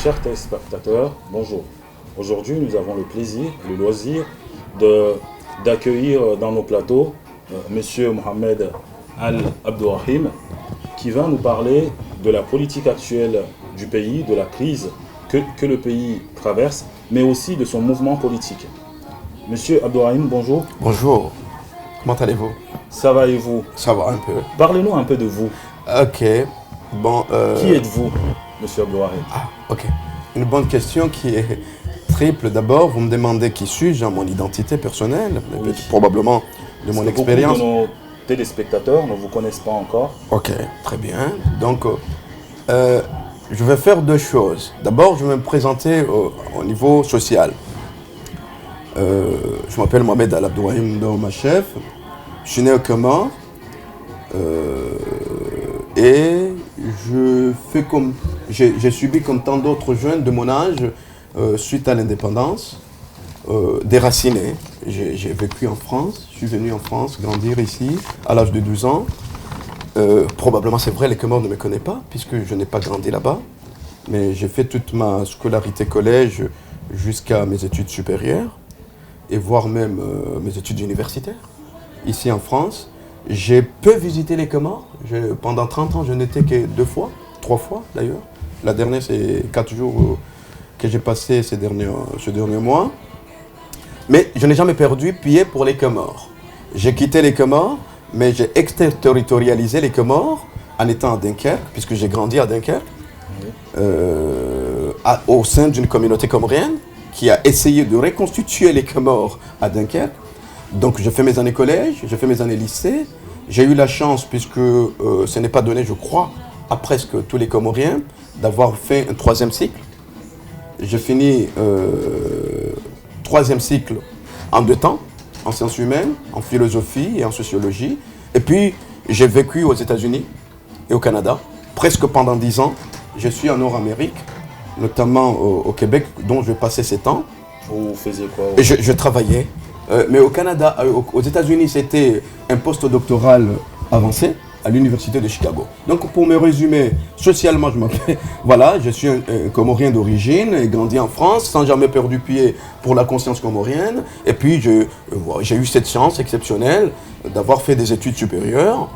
Chers téléspectateurs, bonjour. Aujourd'hui, nous avons le plaisir, le loisir d'accueillir dans nos plateaux Monsieur Mohamed Al-Abdourahim, qui va nous parler de la politique actuelle du pays, de la crise que le pays traverse, mais aussi de son mouvement politique. Monsieur Abdourahim, bonjour. Bonjour. Comment allez-vous? Ça va et vous? Ça va un peu. Parlez-nous un peu de vous. Ok. Bon. Qui êtes-vous, Monsieur Abdourahim? Ok. Une bonne question qui est triple. D'abord, vous me demandez qui suis-je, mon identité personnelle, Oui. probablement de mon expérience. Beaucoup de nos téléspectateurs ne vous connaissent pas encore. Ok, très bien. Donc, je vais faire deux choses. D'abord, je vais me présenter au niveau social. Je m'appelle Mohamed Al-Abdourahim Daoumachef. Je suis né au Comores. Et j'ai subi comme tant d'autres jeunes de mon âge, suite à l'indépendance, déraciné. J'ai vécu en France, je suis venu en France, grandir ici, à l'âge de 12 ans. Probablement, c'est vrai, les Comores ne me connaissent pas, puisque je n'ai pas grandi là-bas. Mais j'ai fait toute ma scolarité collège jusqu'à mes études supérieures, et voire même mes études universitaires, ici en France. J'ai peu visité les Comores. Pendant 30 ans, je n'étais que 2 fois, 3 fois d'ailleurs. La dernière, c'est 4 jours que j'ai passé ce dernier mois. Mais je n'ai jamais perdu pied pour les Comores. J'ai quitté les Comores, mais j'ai extraterritorialisé les Comores en étant à Dunkerque, puisque j'ai grandi à Dunkerque, au sein d'une communauté comorienne qui a essayé de reconstituer les Comores à Dunkerque. Donc j'ai fait mes années collège, j'ai fait mes années lycée. J'ai eu la chance, puisque ce n'est pas donné, je crois, à presque tous les Comoriens, d'avoir fait un 3e cycle. J'ai fini 3e cycle en 2 temps, en sciences humaines, en philosophie et en sociologie. Et puis j'ai vécu aux États-Unis et au Canada, presque pendant 10 ans. Je suis en Nord-Amérique, notamment au Québec, dont je passais 7 ans. Vous faisiez quoi? Je travaillais. Mais au Canada, aux États-Unis, c'était un post-doctoral avancé à l'université de Chicago. Donc, pour me résumer, socialement, je suis un Comorien d'origine, et grandi en France, sans jamais perdu pied pour la conscience comorienne. Et puis, j'ai eu cette chance exceptionnelle d'avoir fait des études supérieures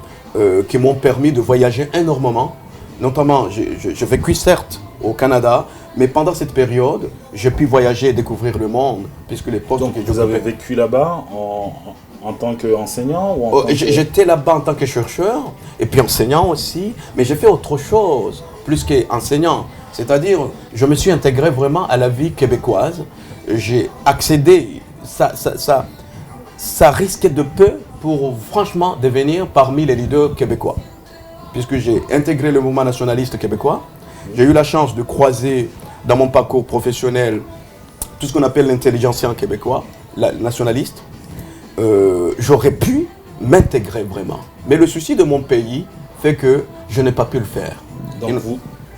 qui m'ont permis de voyager énormément. Notamment, j'ai vécu certes au Canada, mais pendant cette période, j'ai pu voyager et découvrir le monde, puisque les postes Donc, vous avez vécu là-bas en tant qu'enseignant ou J'étais là-bas en tant que chercheur, et puis enseignant aussi, mais j'ai fait autre chose, plus qu'enseignant. C'est-à-dire, je me suis intégré vraiment à la vie québécoise. J'ai accédé, ça risquait de peu pour franchement devenir parmi les leaders québécois. Puisque j'ai intégré le mouvement nationaliste québécois, j'ai eu la chance de croiser dans mon parcours professionnel tout ce qu'on appelle l'intelligentsia québécois, nationaliste. J'aurais pu m'intégrer vraiment. Mais le souci de mon pays fait que je n'ai pas pu le faire. Donc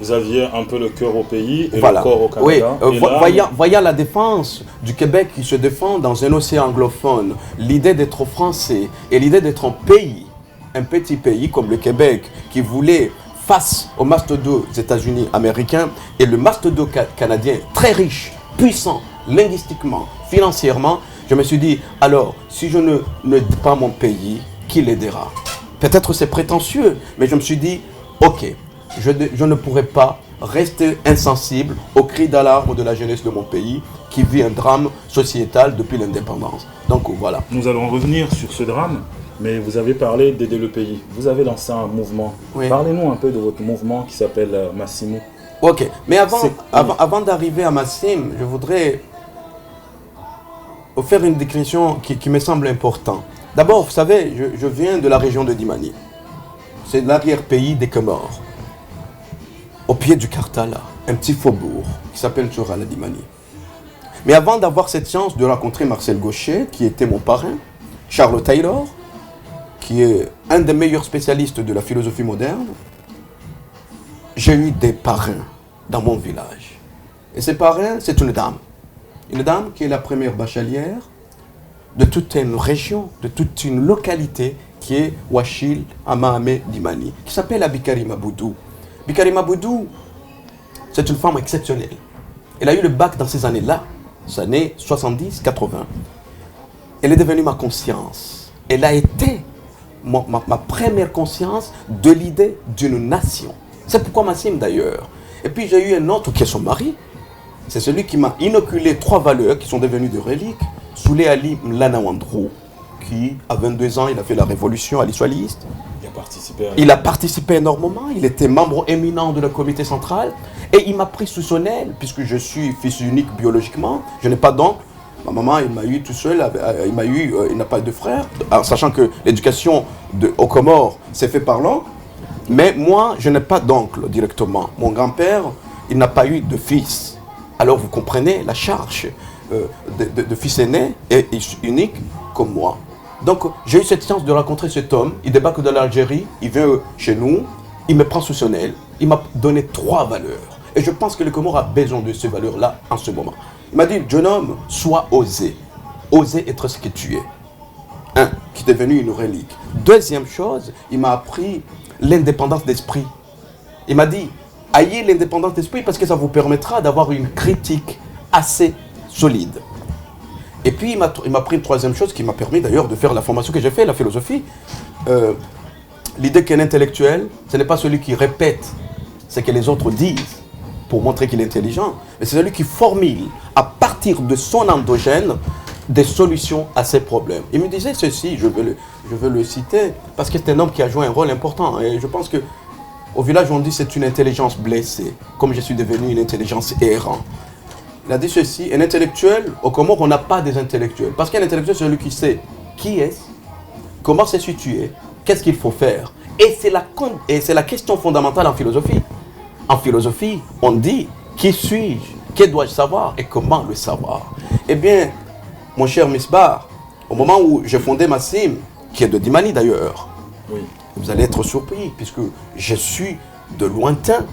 vous aviez un peu le cœur au pays et le corps au Canada. Oui, voyant la défense du Québec qui se défend dans un océan anglophone, l'idée d'être français et l'idée d'être un petit pays comme le Québec qui voulait face au mastodonte des États-Unis américains et le mastodonte canadien très riche, puissant, linguistiquement, financièrement, je me suis dit, alors, si je n'aide pas mon pays, qui l'aidera? Peut-être c'est prétentieux, mais je me suis dit, ok, je ne pourrais pas rester insensible aux cris d'alarme de la jeunesse de mon pays qui vit un drame sociétal depuis l'indépendance. Donc voilà. Nous allons revenir sur ce drame. Mais vous avez parlé d'aider le pays. Vous avez lancé un mouvement. Oui. Parlez-nous un peu de votre mouvement qui s'appelle Massimo. Ok, mais avant d'arriver à Massimo, je voudrais faire une déclaration qui me semble importante. D'abord, vous savez, je viens de la région de Dimani. C'est l'arrière-pays des Comores. Au pied du Kartala, un petit faubourg qui s'appelle Tchorala Dimani. Mais avant d'avoir cette chance de rencontrer Marcel Gaucher, qui était mon parrain, Charles Taylor, qui est un des meilleurs spécialistes de la philosophie moderne, j'ai eu des parrains dans mon village. Et ces parrains, c'est une dame. Une dame qui est la première bachelière de toute une région, de toute une localité qui est Ouachil Amahame Dimani, qui s'appelle Bikari Maboudou. Bikari Maboudou, c'est une femme exceptionnelle. Elle a eu le bac dans ces années-là, ces années 70, 80. Elle est devenue ma conscience. Elle a été ma première conscience de l'idée d'une nation. C'est pourquoi Massim d'ailleurs. Et puis j'ai eu un autre qui est son mari. C'est celui qui m'a inoculé 3 valeurs qui sont devenues des reliques. Soulé Ali Mlana-Wandrou, qui à 22 ans, il a fait la révolution alisualiste. Il a participé énormément, il était membre éminent de la comité central et il m'a pris sous son aile, puisque je suis fils unique biologiquement, je n'ai pas d'oncle. Ma maman, il m'a eu tout seul, il n'a pas de frère, sachant que l'éducation aux Comores s'est faite par l'oncle. Mais moi, je n'ai pas d'oncle directement. Mon grand-père, il n'a pas eu de fils. Alors vous comprenez la charge de fils aîné et unique comme moi. Donc j'ai eu cette chance de rencontrer cet homme. Il débarque de l'Algérie, il vient chez nous, il me prend sous son aile, il m'a donné 3 valeurs. Et je pense que le Comore a besoin de ces valeurs-là en ce moment. Il m'a dit, jeune homme, sois osé. Osé être ce que tu es. Un, qui est devenu une relique. Deuxième chose, il m'a appris l'indépendance d'esprit. Il m'a dit, ayez l'indépendance d'esprit parce que ça vous permettra d'avoir une critique assez solide. Et puis il m'a pris une troisième chose qui m'a permis d'ailleurs de faire la formation que j'ai fait, la philosophie. L'idée qu'un intellectuel, ce n'est pas celui qui répète ce que les autres disent pour montrer qu'il est intelligent, mais c'est celui qui formule à partir de son endogène des solutions à ses problèmes. Il me disait ceci, je veux le citer, parce que c'est un homme qui a joué un rôle important. Et je pense qu'au village, on dit que c'est une intelligence blessée, comme je suis devenu une intelligence errante. Il a dit ceci, un intellectuel, au Comores, on n'a pas des intellectuels. Parce qu'un intellectuel, c'est celui qui sait qui est, comment se situer, qu'est-ce qu'il faut faire. Et c'est la question fondamentale en philosophie. En philosophie, on dit, qui suis-je, que dois-je savoir et comment le savoir. Eh bien, mon cher Misbar, au moment où j'ai fondé Massim, qui est de Dimani d'ailleurs, oui. Vous allez être surpris, puisque je suis de lointain.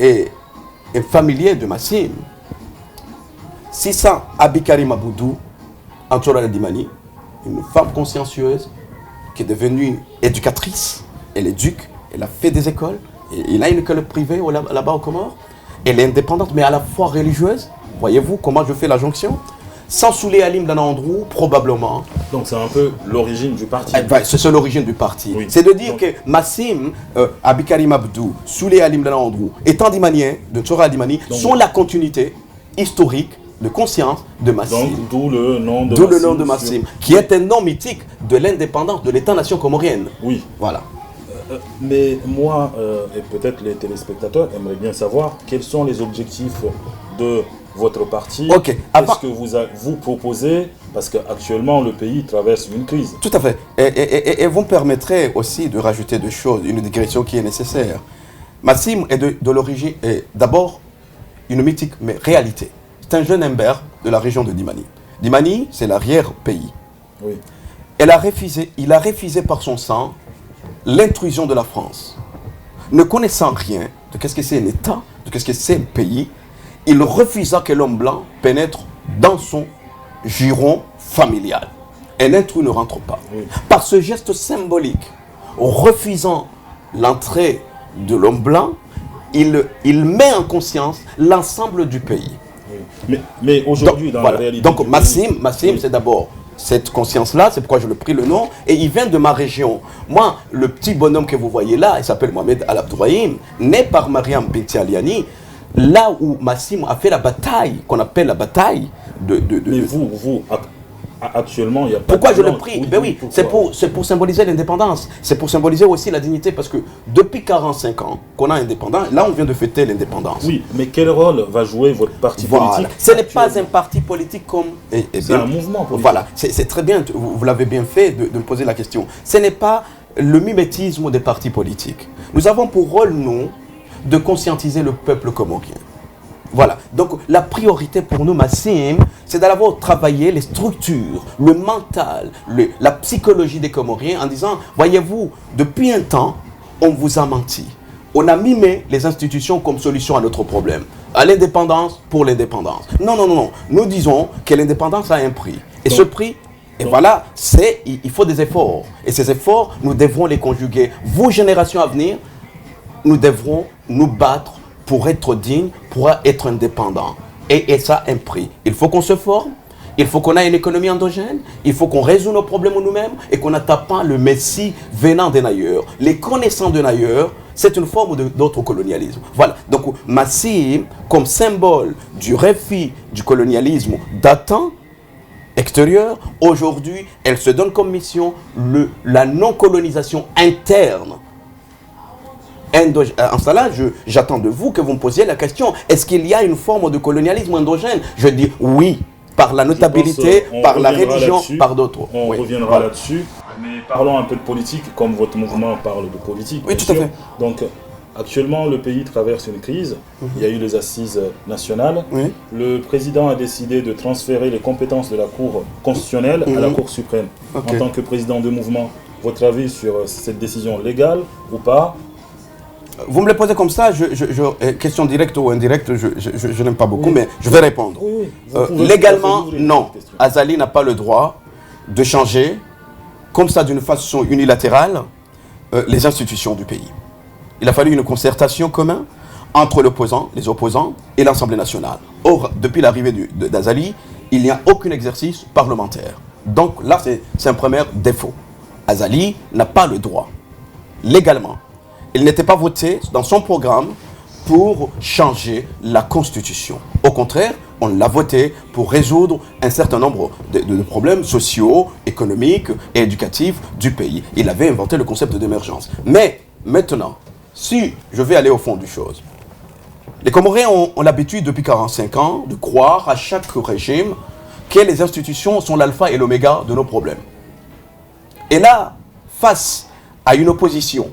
Et familier de Massim. Sissa Abikari Maboudou, Antoine Dimani, une femme consciencieuse qui est devenue éducatrice. Elle éduque, elle a fait des écoles, il a une école privée là-bas au Comores. Elle est indépendante, mais à la fois religieuse. Voyez-vous comment je fais la jonction? Sans Soulé Ali Mlana-Wandrou, probablement. Donc c'est un peu l'origine du parti. C'est l'origine du parti. Oui. C'est de dire que Massim, Abikari Mabdou, Soulé Ali Mlana-Wandrou, étant Dimaniens, de Tora Dimani, sont la continuité historique de conscience de Massim. Donc d'où le nom de Massim, qui est un nom mythique de l'indépendance de l'État-nation comorienne. Oui. Voilà. Mais moi, et peut-être les téléspectateurs, aimeraient bien savoir quels sont les objectifs de votre parti. Okay. Qu'est-ce que vous proposez? Parce qu'actuellement, le pays traverse une crise. Tout à fait. Et vous me permettrez aussi de rajouter deux choses, une digression qui est nécessaire. Massim est de l'origine, d'abord, une mythique mais réalité. C'est un jeune imbert de la région de Dimani. Dimani, c'est l'arrière-pays. Oui. Il a refusé par son sang l'intrusion de la France. Ne connaissant rien de qu'est-ce que c'est un État, de qu'est-ce que c'est un pays, il refusa que l'homme blanc pénètre dans son giron familial. Un intrus ne rentre pas. Oui. Par ce geste symbolique, refusant l'entrée de l'homme blanc, il met en conscience l'ensemble du pays. Oui. Mais aujourd'hui, dans la réalité. Donc Massim, oui. C'est d'abord cette conscience-là, c'est pourquoi je le pris le nom, et il vient de ma région. Moi, le petit bonhomme que vous voyez là, il s'appelle Mohamed Al-Abdourahim, né par Mariam Binti Aliani, là où Massim a fait la bataille, qu'on appelle la bataille de... Mais vous, actuellement, il n'y a pas... Pourquoi je le prie? Ben oui, c'est pour symboliser l'indépendance. C'est pour symboliser aussi la dignité, parce que depuis 45 ans qu'on a indépendant, là on vient de fêter l'indépendance. Oui, mais quel rôle va jouer votre parti politique? Ce n'est pas un parti politique comme... C'est un mouvement politique. Voilà, c'est très bien, vous l'avez bien fait de me poser la question. Ce n'est pas le mimétisme des partis politiques. Nous avons pour rôle, nous, de conscientiser le peuple comorien. Voilà, donc la priorité pour nous, Massim, c'est d'abord travailler les structures, le mental, la psychologie des Comoriens en disant, voyez-vous, depuis un temps, on vous a menti. On a mimé les institutions comme solution à notre problème. À l'indépendance pour l'indépendance. Non, non, non, non. Nous disons que l'indépendance a un prix. Et donc, ce prix, voilà, il faut des efforts. Et ces efforts, nous devrons les conjuguer. Vous, générations à venir, nous devrons nous battre pour être digne, pour être indépendant. Et ça a un prix. Il faut qu'on se forme, il faut qu'on ait une économie endogène, il faut qu'on résout nos problèmes nous-mêmes et qu'on n'attaque pas le Messie venant d'un ailleurs. Les connaissants d'un ailleurs, c'est une forme d'autre colonialisme. Voilà. Donc, Massim, comme symbole du refus du colonialisme datant, extérieure, aujourd'hui, elle se donne comme mission la non-colonisation interne. En cela, j'attends de vous que vous me posiez la question, est-ce qu'il y a une forme de colonialisme endogène? Je dis oui, par la notabilité, par la religion, par d'autres. On reviendra là-dessus, mais parlons un peu de politique, comme votre mouvement parle de politique. Oui, tout à fait. Donc, actuellement, le pays traverse une crise. Il y a eu les assises nationales. Le président a décidé de transférer les compétences de la Cour constitutionnelle à la Cour suprême. En tant que président de mouvement, votre avis sur cette décision légale ou pas? Vous me le posez comme ça, question directe ou indirecte, je n'aime pas beaucoup, mais je vais répondre. Légalement, non. Azali n'a pas le droit de changer, comme ça d'une façon unilatérale, les institutions du pays. Il a fallu une concertation commune entre les opposants et l'Assemblée nationale. Or, depuis l'arrivée d'Azali, il n'y a aucun exercice parlementaire. Donc là, c'est un premier défaut. Azali n'a pas le droit, légalement. Il n'était pas voté dans son programme pour changer la Constitution. Au contraire, on l'a voté pour résoudre un certain nombre de problèmes sociaux, économiques et éducatifs du pays. Il avait inventé le concept d'émergence. Mais maintenant, si je vais aller au fond du chose, les Comoriens ont l'habitude depuis 45 ans de croire à chaque régime que les institutions sont l'alpha et l'oméga de nos problèmes. Et là, face à une opposition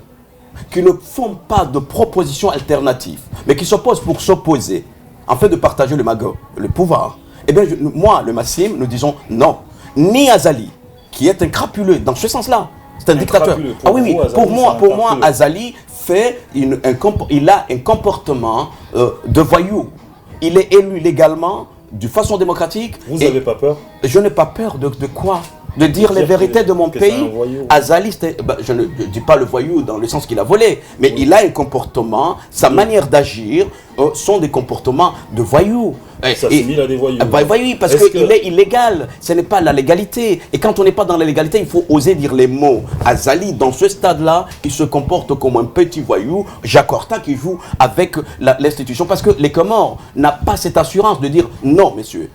qui ne font pas de propositions alternatives, mais qui s'opposent pour s'opposer, en fait de partager le pouvoir, eh bien, moi, le Massim, nous disons non. Ni Azali, qui est un crapuleux dans ce sens-là, c'est un dictateur. Ah oui, oui, pour moi, Azali il a un comportement de voyou. Il est élu légalement, de façon démocratique. Vous n'avez pas peur? Je n'ai pas peur de quoi? De dire les vérités de mon pays. Azali, je ne dis pas le voyou dans le sens qu'il a volé, mais il a un comportement, sa manière d'agir sont des comportements de voyou. Il s'assimile à des voyous. Oui, parce qu'il est illégal. Ce n'est pas la légalité. Et quand on n'est pas dans la légalité, il faut oser dire les mots. Azali, dans ce stade-là, il se comporte comme un petit voyou. Jacques Horta qui joue avec l'institution. Parce que les Comores n'ont pas cette assurance de dire non, messieurs.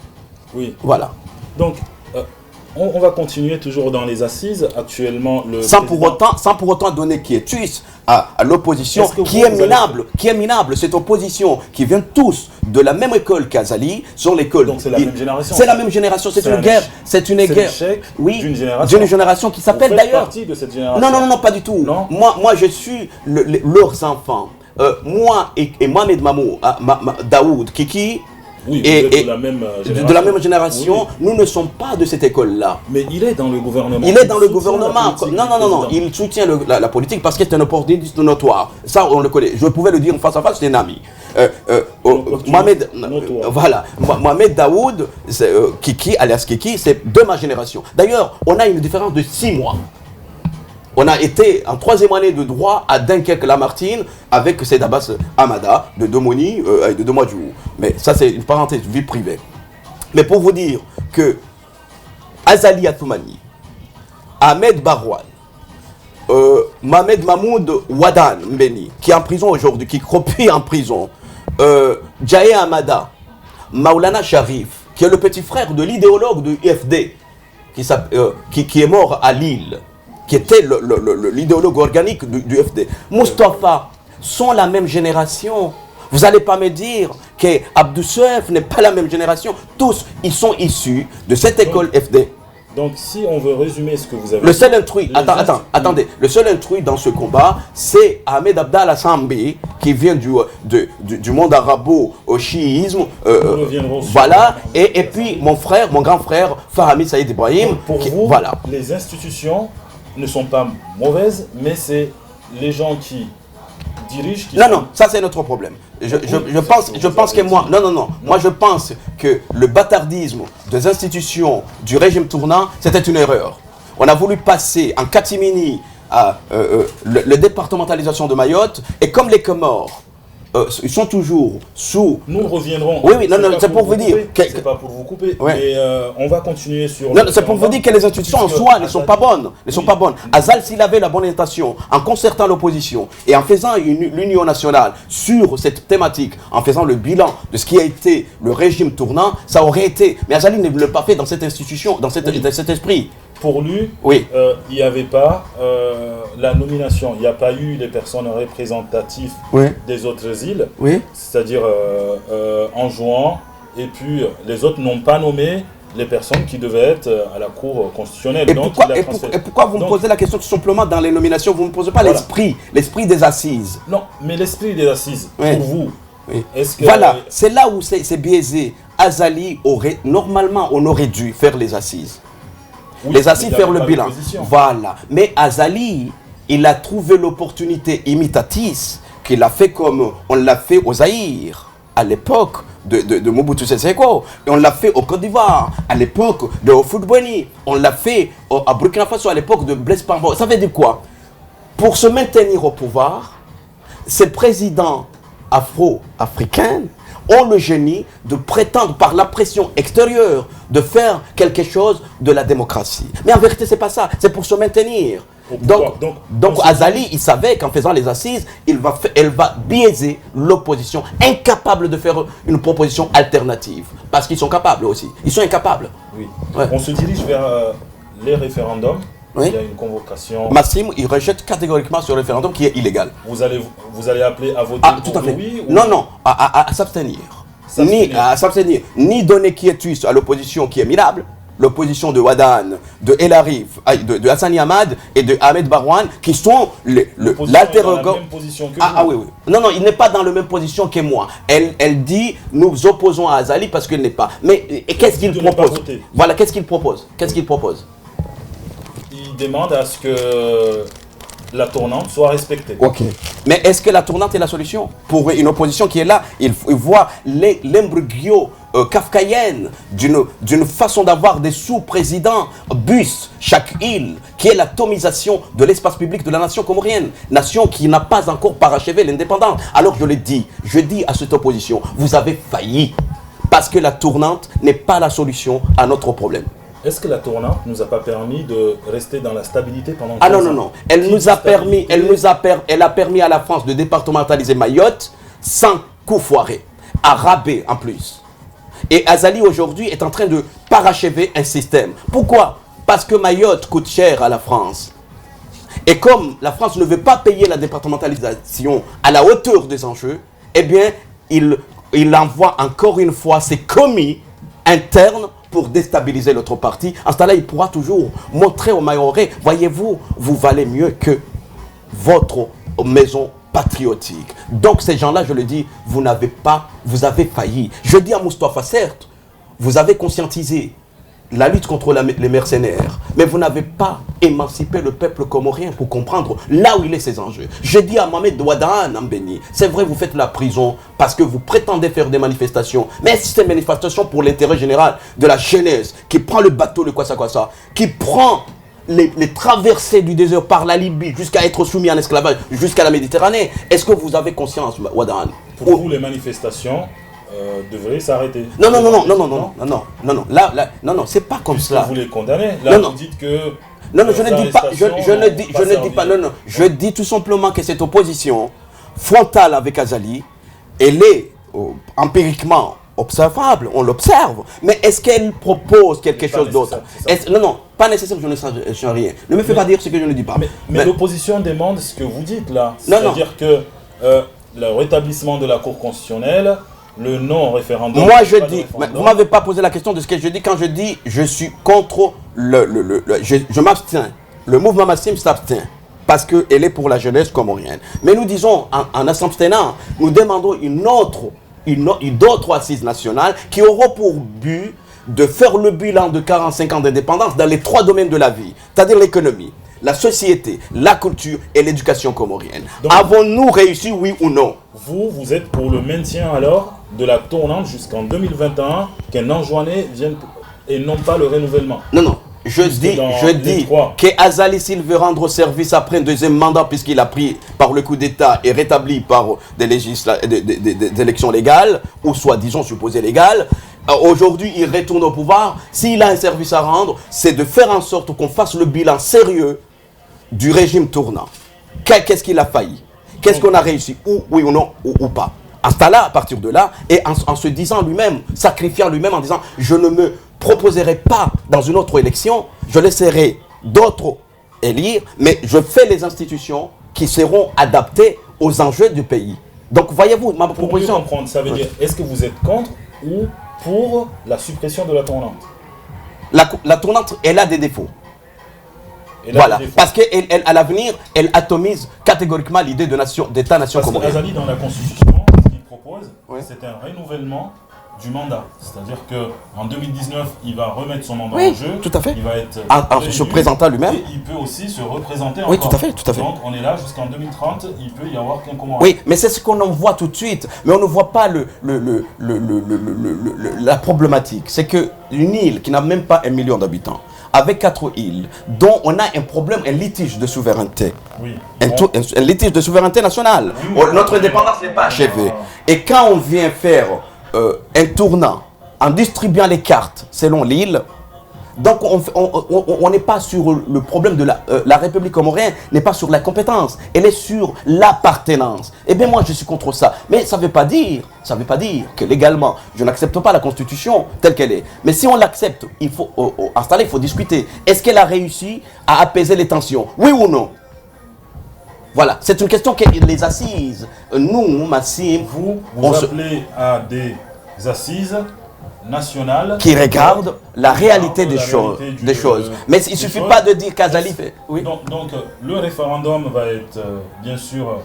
Oui. Voilà. Donc, on va continuer toujours dans les assises. Actuellement, sans pour autant donner quiétus à l'opposition qui est minable. Cette opposition qui vient tous de la même école qu'Azali, sont l'école. Donc c'est la même génération. C'est la même génération. C'est une guerre. C'est une guerre. Oui, d'une génération qui s'appelle d'ailleurs. Partie de cette génération. Non, pas du tout. Non? Moi, je suis leurs enfants. Moi et Mohamed Mamou, Daoud, Kiki. Oui, de la même génération. Oui. Nous ne sommes pas de cette école-là. Mais il est dans le gouvernement. Il est dans le gouvernement. Non. Il soutient la politique parce qu'il est un opportuniste notoire. Ça, on le connaît. Je pouvais le dire face à face, c'est un ami. Mohamed Daoud, Kiki, alias Kiki, c'est de ma génération. D'ailleurs, on a une différence de 6 mois. On a été en 3e année de droit à Dunkerque-Lamartine avec Seyd Abbas Hamada de Domoni et de Domadjou. Mais ça, c'est une parenthèse, vie privée. Mais pour vous dire que Azali Atoumani, Ahmed Barouane, Mohamed Mahmoud Wadan Mbeni, qui est en prison aujourd'hui, qui cropie en prison, Djaé Hamada, Maulana Sharif, qui est le petit frère de l'idéologue du UFD, qui est mort à Lille, qui était l'idéologue organique du FD. Moustapha sont la même génération. Vous n'allez pas me dire qu'Abdou Souef n'est pas la même génération. Tous, ils sont issus de cette école FD. Donc, si on veut résumer ce que vous avez... Le seul intrus, attendez. Le seul intrus dans ce combat, c'est Ahmed Abdallah Sambi, qui vient du monde arabo au chiisme. Voilà. Et puis, mon grand frère, Fahmi Saïd Ibrahim. Donc, pour vous, voilà. Les institutions ne sont pas mauvaises, mais c'est les gens qui dirigent qui Non, ça c'est notre problème. Je pense que moi, moi je pense que le bâtardisme des institutions du régime tournant, c'était une erreur. On a voulu passer en catimini à la départementalisation de Mayotte, et comme les Comores ils sont toujours sous... Nous reviendrons. Oui, non, c'est pour vous dire... C'est pas pour vous couper, mais on va continuer sur... Non, c'est pour vous dire que les institutions en soi ne sont pas bonnes. Azali, s'il avait la bonne intention, en concertant l'opposition et en faisant l'union nationale sur cette thématique, en faisant le bilan de ce qui a été le régime tournant, ça aurait été... Mais Azali ne l'a pas fait dans cette institution, dans cet esprit. Pour lui, oui. Il n'y avait pas la nomination, il n'y a pas eu les personnes représentatives des autres îles, c'est-à-dire Anjouan, et puis les autres n'ont pas nommé les personnes qui devaient être à la Cour constitutionnelle. Et pourquoi vous me posez la question tout simplement dans les nominations, vous ne me posez pas l'esprit des assises? Non, mais l'esprit des assises, pour vous, est-ce que... Voilà, c'est là où c'est biaisé. Azali normalement, on aurait dû faire les assises. Oui, les assises, faire le bilan. Voilà. Mais Azali, il a trouvé l'opportunité imitatrice qu'il a fait comme on l'a fait au Zaïre, à l'époque de Mobutu Sese Seko. Et on l'a fait au Côte d'Ivoire, à l'époque de Houphouët-Boigny. On l'a fait à Burkina Faso, à l'époque de Blaise Pambo. Ça veut dire quoi? Pour se maintenir au pouvoir, ces présidents afro-africains ont le génie de prétendre par la pression extérieure de faire quelque chose de la démocratie. Mais en vérité, c'est pas ça. C'est pour se maintenir. Donc Azali, il savait qu'en faisant les assises, elle va biaiser l'opposition, incapable de faire une proposition alternative. Parce qu'ils sont capables aussi. Ils sont incapables. Oui. On se dirige vers les référendums. Il y a une convocation. Massim, il rejette catégoriquement ce référendum qui est illégal. Vous allez appeler à voter tout à fait. Oui ou... Non, à s'abstenir. Ni donner quiétude à l'opposition qui est minable, l'opposition de Wadan, de El Arif, de Hassani Hamad et de Ahmed Barouane, qui sont l'alterego. Oui. Non, il n'est pas dans la même position que moi. Elle dit, nous opposons à Azali parce qu'elle n'est pas. Mais qu'est-ce qu'il propose? Voilà, qu'est-ce qu'il propose? Il demande à ce que la tournante soit respectée. Ok. Mais est-ce que la tournante est la solution? Pour une opposition qui est là, il voit l'embryo kafkaïenne d'une façon d'avoir des sous-présidents bus chaque île, qui est l'atomisation de l'espace public de la nation comorienne, nation qui n'a pas encore parachevé l'indépendance. Alors je dis à cette opposition, vous avez failli, parce que la tournante n'est pas la solution à notre problème. Est-ce que la tournante nous a pas permis de rester dans la stabilité pendant 15 ans? Non. Elle a permis à la France de départementaliser Mayotte sans coup foiré, à rabais en plus. Et Azali aujourd'hui est en train de parachever un système. Pourquoi? Parce que Mayotte coûte cher à la France. Et comme la France ne veut pas payer la départementalisation à la hauteur des enjeux, eh bien, il envoie encore une fois ses commis internes pour déstabiliser l'autre parti. En ce temps-là, il pourra toujours montrer aux Mahorais, voyez-vous, vous valez mieux que votre maison patriotique. Donc ces gens-là, je le dis, vous avez failli. Je dis à Moustapha, certes, vous avez conscientisé la lutte contre les mercenaires, mais vous n'avez pas émancipé le peuple comorien pour comprendre là où il est ses enjeux. Je dis à Mohamed Ouadan Ambeni, c'est vrai, vous faites la prison parce que vous prétendez faire des manifestations, mais si ces manifestations pour l'intérêt général de la jeunesse, qui prend le bateau, le Kwassa, qui prend les traversées du désert par la Libye jusqu'à être soumis en esclavage, jusqu'à la Méditerranée, est-ce que vous avez conscience, Ouadan? Pour vous, les manifestations devrait s'arrêter. Non, c'est pas comme cela. Vous les condamnez. Là, vous dites que... Non, je ne dis pas, je dis tout simplement que cette opposition frontale avec Azali, elle est empiriquement observable, on l'observe, mais est-ce qu'elle propose quelque chose d'autre? Non, pas nécessaire, je ne sais rien. Ne me fais pas dire ce que je ne dis pas. Mais l'opposition demande ce que vous dites là. C'est-à-dire que le rétablissement de la Cour constitutionnelle, le non-référendum... Moi je dis, vous ne m'avez pas posé la question de ce que je dis quand je dis je suis contre je m'abstiens. Le mouvement Massim s'abstient parce qu'elle est pour la jeunesse comorienne. Mais nous disons, en s'abstenant, nous demandons d'autres assises nationales qui auront pour but de faire le bilan de 45 ans d'indépendance dans les 3 domaines de la vie, c'est-à-dire l'économie, la société, la culture et l'éducation comorienne. Avons-nous réussi, oui ou non? Vous êtes pour le maintien alors de la tournante jusqu'en 2021, qu'un Anjouanais vienne et non pas le renouvellement? Non. Je dis qu'Azali, s'il veut rendre service après un deuxième mandat, puisqu'il a pris par le coup d'État et rétabli par des élections légales, ou soi-disant supposées légales, aujourd'hui il retourne au pouvoir. S'il a un service à rendre, c'est de faire en sorte qu'on fasse le bilan sérieux du régime tournant. Qu'est-ce qu'il a failli? Qu'est-ce qu'on a réussi? Oui ou non, ou pas. À partir de là, et en se disant lui-même, sacrifiant lui-même en disant, je ne me proposerai pas dans une autre élection, je laisserai d'autres élire, mais je fais les institutions qui seront adaptées aux enjeux du pays. Donc voyez-vous, ma proposition... Pour comprendre, ça veut dire, est-ce que vous êtes contre ou pour la suppression de la tournante? La tournante, elle a des défauts. Voilà, parce qu'à l'avenir, elle atomise catégoriquement l'idée d'État-nation comorienne. Parce qu'Azali, dans la Constitution, ce qu'il propose, c'est un renouvellement du mandat. C'est-à-dire qu'en 2019, il va remettre son mandat en jeu. Tout à fait. Il va être en se présentant lui-même. Et il peut aussi se représenter encore. Oui, tout à fait. Donc on est là jusqu'en 2030, il peut y avoir qu'un Comorien. Oui, mais c'est ce qu'on en voit tout de suite. Mais on ne voit pas la problématique. C'est qu'une île qui n'a même pas 1 million d'habitants, avec 4 îles, dont on a un problème, un litige de souveraineté. Oui. Un litige de souveraineté nationale. Oui, notre indépendance n'est pas achevée. Et quand on vient faire un tournant en distribuant les cartes selon l'île, donc on n'est pas sur le problème de la République comorienne, n'est pas sur la compétence, elle est sur l'appartenance. Eh bien moi je suis contre ça, mais ça ne veut pas dire que légalement je n'accepte pas la Constitution telle qu'elle est. Mais si on l'accepte, il faut installer, il faut discuter. Est-ce qu'elle a réussi à apaiser les tensions? Oui ou non? Voilà, c'est une question que les assises, nous, Massim, vous appelez à des assises nationales qui regardent la réalité des choses. Mais il ne suffit pas de dire qu'Azali fait. Oui. Donc, le référendum va être bien sûr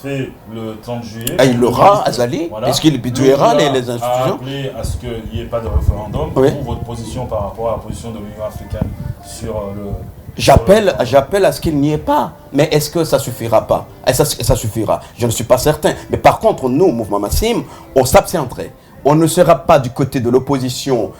fait le 30 juillet. Et il l'aura, Azali, est-ce qu'il bidouillera les institutions? a appelé à ce qu'il n'y ait pas de référendum. Oui. Pour votre position par rapport à la position de l'Union africaine sur le... J'appelle à ce qu'il n'y ait pas. Mais est-ce que ça suffira pas? Ça suffira. Je ne suis pas certain. Mais par contre, nous, Mouvement Massim, on s'abstiendrait. On ne sera pas du côté de l'opposition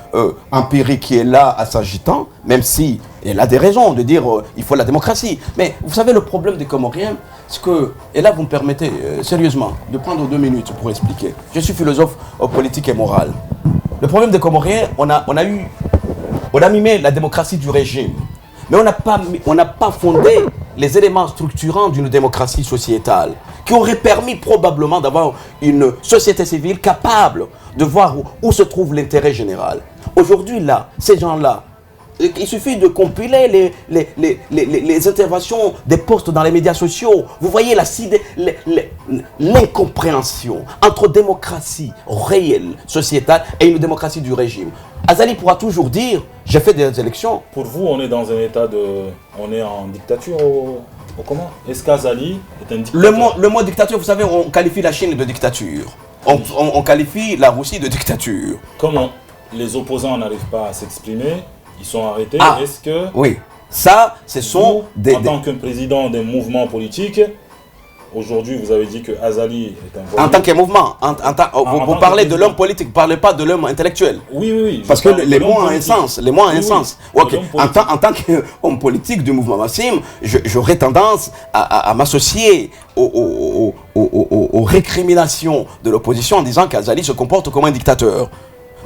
empirique qui est là à s'agitant, même si elle a des raisons de dire il faut la démocratie. Mais vous savez, le problème des Comoriens, c'est que, et là vous me permettez sérieusement de prendre 2 minutes pour expliquer. Je suis philosophe politique et moral. Le problème des Comoriens, on a mimé la démocratie du régime. Mais on n'a pas fondé les éléments structurants d'une démocratie sociétale qui auraient permis probablement d'avoir une société civile capable de voir où se trouve l'intérêt général. Aujourd'hui, là, ces gens-là, il suffit de compiler les interventions des postes dans les médias sociaux. Vous voyez l'incompréhension entre démocratie réelle, sociétale, et une démocratie du régime. Azali pourra toujours dire, j'ai fait des élections. Pour vous, on est dans un état de... On est en dictature au comment? Est-ce qu'Azali est un dictateur? Le mot dictature, vous savez, on qualifie la Chine de dictature. On qualifie la Russie de dictature. Comment les opposants n'arrivent pas à s'exprimer? Ils sont arrêtés. Est-ce que... Oui. Ça, ce sont en tant que président d'un mouvement politique, aujourd'hui, vous avez dit que Azali est un politique. En tant que mouvement, vous parlez de l'homme politique, vous ne parlez pas de l'homme intellectuel. Oui. Parce que les mots ont un sens. Les mots ont un sens. Okay. En tant qu'homme politique du mouvement Massim, j'aurais tendance à m'associer aux récriminations de l'opposition en disant qu'Azali se comporte comme un dictateur.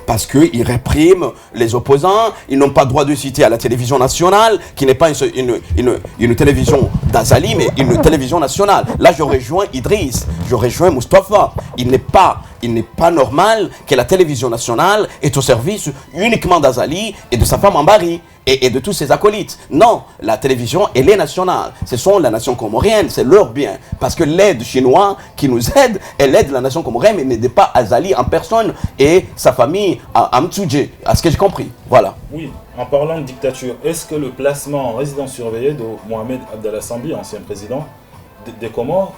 Parce qu'il réprime les opposants, ils n'ont pas droit de citer à la télévision nationale, qui n'est pas une télévision d'Azali, mais une télévision nationale. Là, je rejoins Idriss, je rejoins Moustapha. Il n'est pas normal que la télévision nationale est au service uniquement d'Azali et de sa femme Ambari et de tous ses acolytes. Non, la télévision, elle est nationale. Ce sont la nation comorienne, c'est leur bien. Parce que l'aide chinoise qui nous aide, elle aide la nation comorienne, mais n'aide pas Azali en personne et sa famille à Mtsoudje, à ce que j'ai compris. Voilà. Oui, en parlant de dictature, est-ce que le placement en résidence surveillée de Mohamed Abdallah Sambi, ancien président des Comores,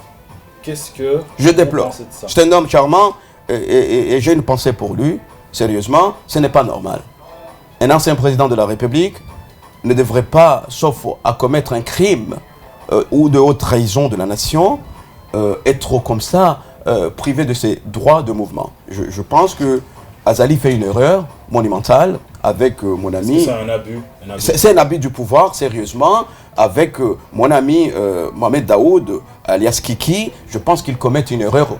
qu'est-ce que... Je déplore. C'est un homme charmant et j'ai une pensée pour lui. Sérieusement, ce n'est pas normal. Un ancien président de la République ne devrait pas, sauf à commettre un crime ou de haute trahison de la nation, être comme ça, privé de ses droits de mouvement. Je pense que Azali fait une erreur monumentale avec mon ami. C'est un abus. C'est un abus du pouvoir, sérieusement, avec mon ami Mohamed Daoud, alias Kiki. Je pense qu'il commet une erreur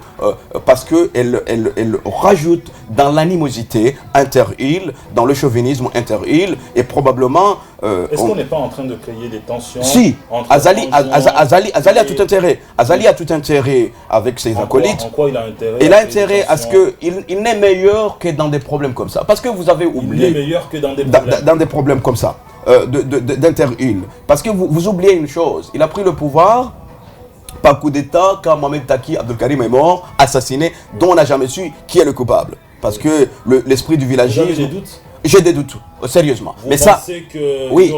parce qu'elle rajoute dans l'animosité inter-îles, dans le chauvinisme inter-îles, et probablement... Est-ce qu'on n'est pas en train de créer des tensions? Si, Azali a tout intérêt. Azali a tout intérêt avec ses acolytes. En quoi il a intérêt? Il a intérêt à ce qu'il n'est meilleur que dans des problèmes comme ça. Parce que vous avez oublié... Il n'est meilleur que dans des problèmes. Dans des problèmes comme ça, d'inter-îles. Parce que vous oubliez une chose. Il a pris le pouvoir par coup d'État quand Mohamed Taki Abdelkarim est mort, assassiné, dont on n'a jamais su qui est le coupable. Parce que l'esprit du villagisme... Vous avez des doutes? J'ai des doutes, sérieusement. Vous mais pensez que oui,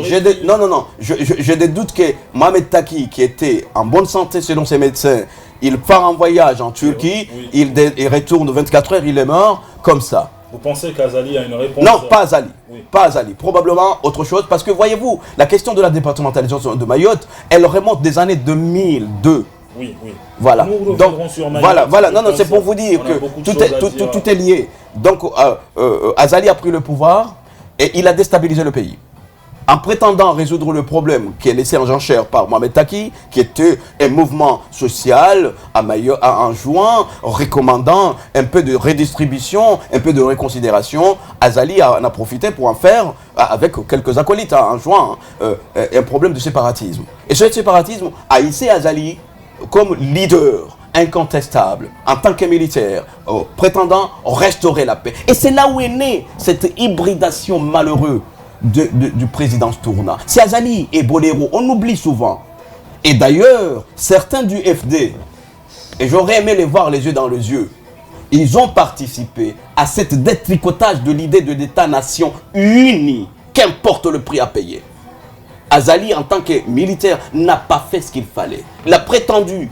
non. J'ai des doutes que Mohamed Taki, qui était en bonne santé selon ses médecins, il part en voyage en Turquie, il retourne 24 heures, il est mort, comme ça. Vous pensez qu'Azali a une réponse? Non, pas Azali. Oui. Pas Azali. Probablement autre chose. Parce que voyez-vous, la question de la départementalisation de Mayotte, elle remonte des années 2002. Oui. Voilà. Nous donc, sur Mayotte, voilà. Non, c'est pour vous dire que tout est lié. Donc, Azali a pris le pouvoir et il a déstabilisé le pays. En prétendant résoudre le problème qui est laissé en jachère par Mohamed Taki, qui était un mouvement social à Mayotte, en juin, recommandant un peu de redistribution, un peu de réconsidération, Azali en a profité pour en faire, avec quelques acolytes en juin, un problème de séparatisme. Et ce séparatisme a hissé Azali comme leader incontestable, en tant que militaire, prétendant restaurer la paix. Et c'est là où est née cette hybridation malheureuse du président Tourna. C'est Azali et Bolero, on oublie souvent. Et d'ailleurs, certains du FD, et j'aurais aimé les voir les yeux dans les yeux, ils ont participé à cette détricotage de l'idée de l'État-nation uni, qu'importe le prix à payer. Azali, en tant que militaire, n'a pas fait ce qu'il fallait. Il a prétendu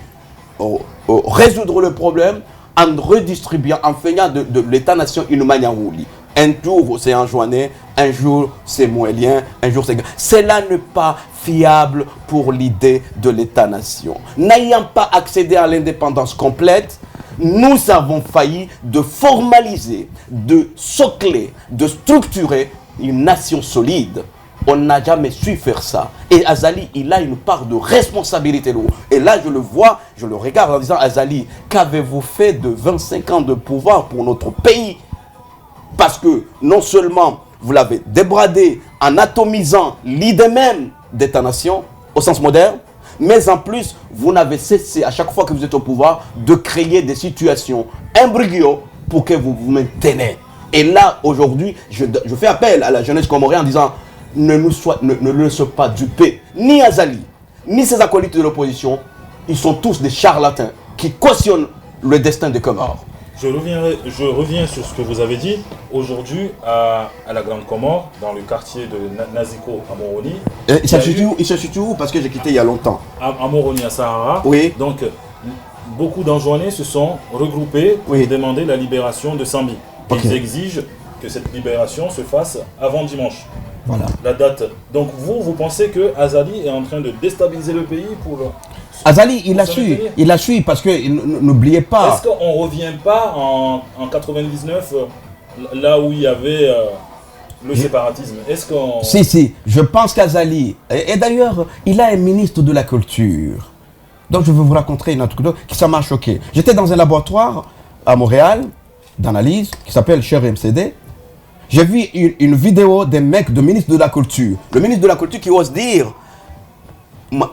résoudre le problème en redistribuant, en faisant de l'État-nation une manière rouli. Un jour c'est enjoigné, un jour c'est moellien, un jour c'est... Cela n'est pas fiable pour l'idée de l'État-nation. N'ayant pas accédé à l'indépendance complète, nous avons failli de formaliser, de socler, de structurer une nation solide. On n'a jamais su faire ça. Et Azali, il a une part de responsabilité lourde. Et là, je le vois, je le regarde en disant, Azali, qu'avez-vous fait de 25 ans de pouvoir pour notre pays? Parce que non seulement vous l'avez débradé en atomisant l'idée même d'État-nation au sens moderne, mais en plus, vous n'avez cessé, à chaque fois que vous êtes au pouvoir, de créer des situations imbriquées pour que vous vous maintenez. Et là, aujourd'hui, je fais appel à la jeunesse comorienne en disant, ne laisse pas duper ni Azali, ni ses acolytes de l'opposition. Ils sont tous des charlatans qui cautionnent le destin des Comores. Je reviens sur ce que vous avez dit. Aujourd'hui, à la Grande Comore, dans le quartier de Naziko, à Moroni. Il se situe où? Parce que j'ai quitté il y a longtemps. À Moroni, à Sahara. Oui. Donc, beaucoup d'enjoignés se sont regroupés pour demander la libération de Sambi. Ils exigent que cette libération se fasse avant dimanche. Voilà. La date. Donc, vous pensez que Azali est en train de déstabiliser le pays pour le... Azali, il a su parce que n'oubliez pas. Est-ce qu'on ne revient pas en 99, là où il y avait le séparatisme? Est-ce qu'on... Si, je pense qu'Azali, et d'ailleurs, il a un ministre de la culture. Donc je vais vous raconter une autre chose qui ça m'a choqué. J'étais dans un laboratoire à Montréal, d'analyse, qui s'appelle Cher MCD. J'ai vu une vidéo d'un mec de ministre de la culture. Le ministre de la culture qui ose dire,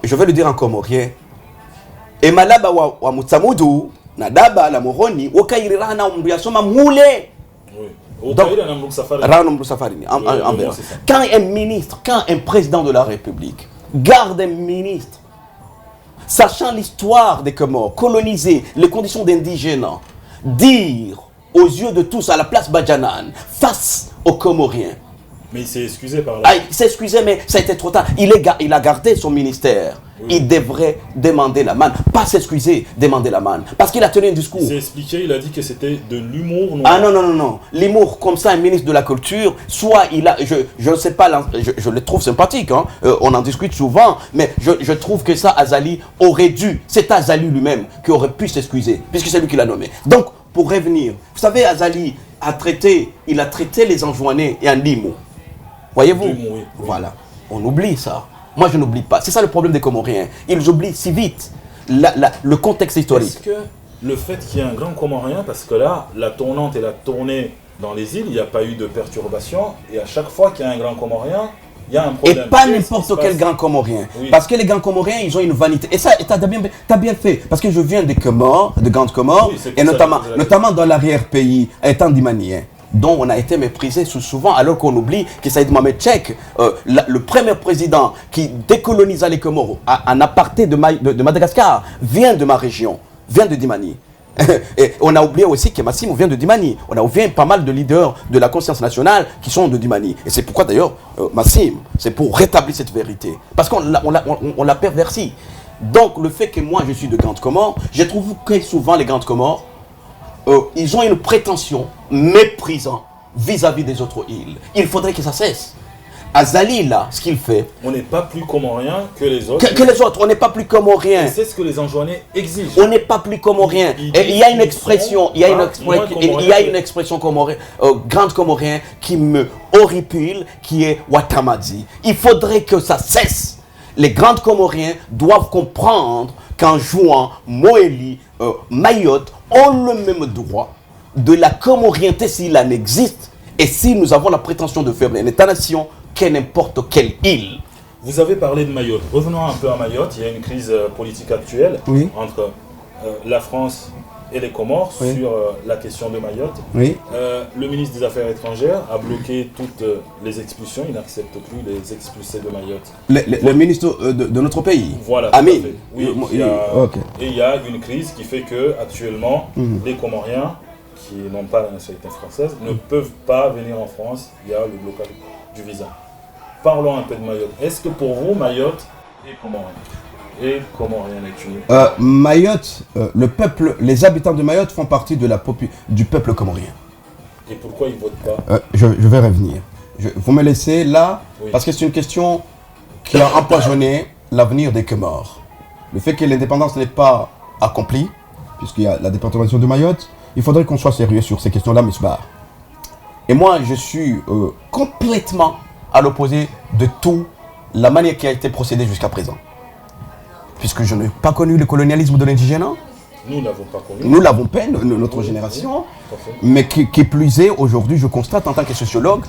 je vais le dire en comorien, et malaba wa mutsamudu na daba la moroni wakairira na umbiasoma mule. Quand un ministre, quand un président de la République garde un ministre, sachant l'histoire des Comores, colonisés, les conditions d'indigènes, dire aux yeux de tous à la place Badjanan, face aux Comoriens. Mais il s'est excusé par là. Ah, il s'est excusé, mais ça a été trop tard. Il a gardé son ministère. Oui. Il devrait demander la manne. Pas s'excuser, demander la manne. Parce qu'il a tenu un discours. Il s'est expliqué, il a dit que c'était de l'humour noir. Ah non. L'humour, comme ça, un ministre de la culture, soit il a... Je ne sais pas, je le trouve sympathique. Hein. On en discute souvent. Mais je trouve que ça, Azali aurait dû... C'est Azali lui-même qui aurait pu s'excuser. Puisque c'est lui qui l'a nommé. Donc, pour revenir, vous savez, Azali il a traité les enjoignés et en limo. Voyez-vous? Oui. Voilà. On oublie ça. Moi, je n'oublie pas. C'est ça le problème des Comoriens. Ils oublient si vite le contexte historique. Est-ce que le fait qu'il y ait un grand Comorien, parce que là, la tournante et la tournée dans les îles, il n'y a pas eu de perturbation, et à chaque fois qu'il y a un grand Comorien, il y a un Et problème. pas n'importe quel grand Comorien. Oui. Parce que les grands Comoriens, ils ont une vanité. Et ça, t'as bien fait. Parce que je viens des Comores, de Grandes Comores, Oui, c'est et pour ça que je vous ai notamment dans l'arrière-pays, étant d'Imanien, dont on a été méprisé souvent, alors qu'on oublie que Saïd Mohamed Cheikh, le premier président qui décolonisa les Comores en aparté de Madagascar, vient de ma région, vient de Dimani. Et on a oublié aussi que Massimo vient de Dimani. On a oublié pas mal de leaders de la conscience nationale qui sont de Dimani. Et c'est pourquoi d'ailleurs, Massimo, c'est pour rétablir cette vérité. Parce qu'on l'a perverti. Donc le fait que moi je suis de Grandes Comores, je trouve que souvent les Grandes Comores, ils ont une prétention méprisante vis-à-vis des autres îles. Il faudrait que ça cesse. Azali, là, ce qu'il fait... On n'est pas plus comorien que les autres. Que les autres, on n'est pas plus comorien. C'est ce que les Anjouanais exigent. On n'est pas plus comorien. Et il y a une expression, il y a une expression comorien, grande comorien qui me horripile, qui est Watamadzi. Il faudrait que ça cesse. Les grandes Comoriens doivent comprendre qu'en jouant Moélie, Mayotte ont le même droit de la comorienté s'il en existe et si nous avons la prétention de faire un État-nation qu'est n'importe quelle île. Vous avez parlé de Mayotte. Revenons un peu à Mayotte. Il y a une crise politique actuelle entre la France et les Comores sur la question de Mayotte. Le ministre des Affaires étrangères a bloqué toutes les expulsions. Il n'accepte plus les expulsés de Mayotte. Le ministre de notre pays. Voilà. Amin. Oui, et il y a une crise qui fait que actuellement les Comoriens qui n'ont pas la nationalité française ne peuvent pas venir en France. Il y a le blocage du visa. Parlons un peu de Mayotte. Est-ce que pour vous, Mayotte est comorien? Et comorien est une Mayotte, le peuple, les habitants de Mayotte font partie de du peuple comorien. Et pourquoi ils ne votent pas? Je vais revenir. Vous me laissez là, parce que c'est une question qui a empoisonné l'avenir des Comores. Le fait que l'indépendance n'est pas accomplie, puisqu'il y a la départementation de Mayotte, il faudrait qu'on soit sérieux sur ces questions-là, Misbah. Et moi, je suis complètement à l'opposé de tout la manière qui a été procédée jusqu'à présent. Puisque je n'ai pas connu le colonialisme de l'indigène. Nous ne l'avons pas connu. Nous l'avons pas, notre génération. Mais qui plus est, aujourd'hui, je constate en tant que sociologue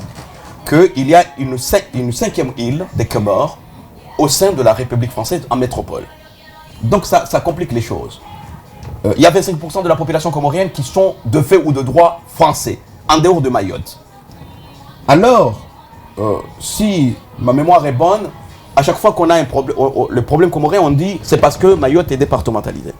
qu'il y a une cinquième île des Comores au sein de la République française en métropole. Donc ça complique les choses. Il y a 25% de la population comorienne qui sont de fait ou de droit français, en dehors de Mayotte. Alors, si ma mémoire est bonne, à chaque fois qu'on a un problème, le problème comorien, on dit c'est parce que Mayotte est départementalisé.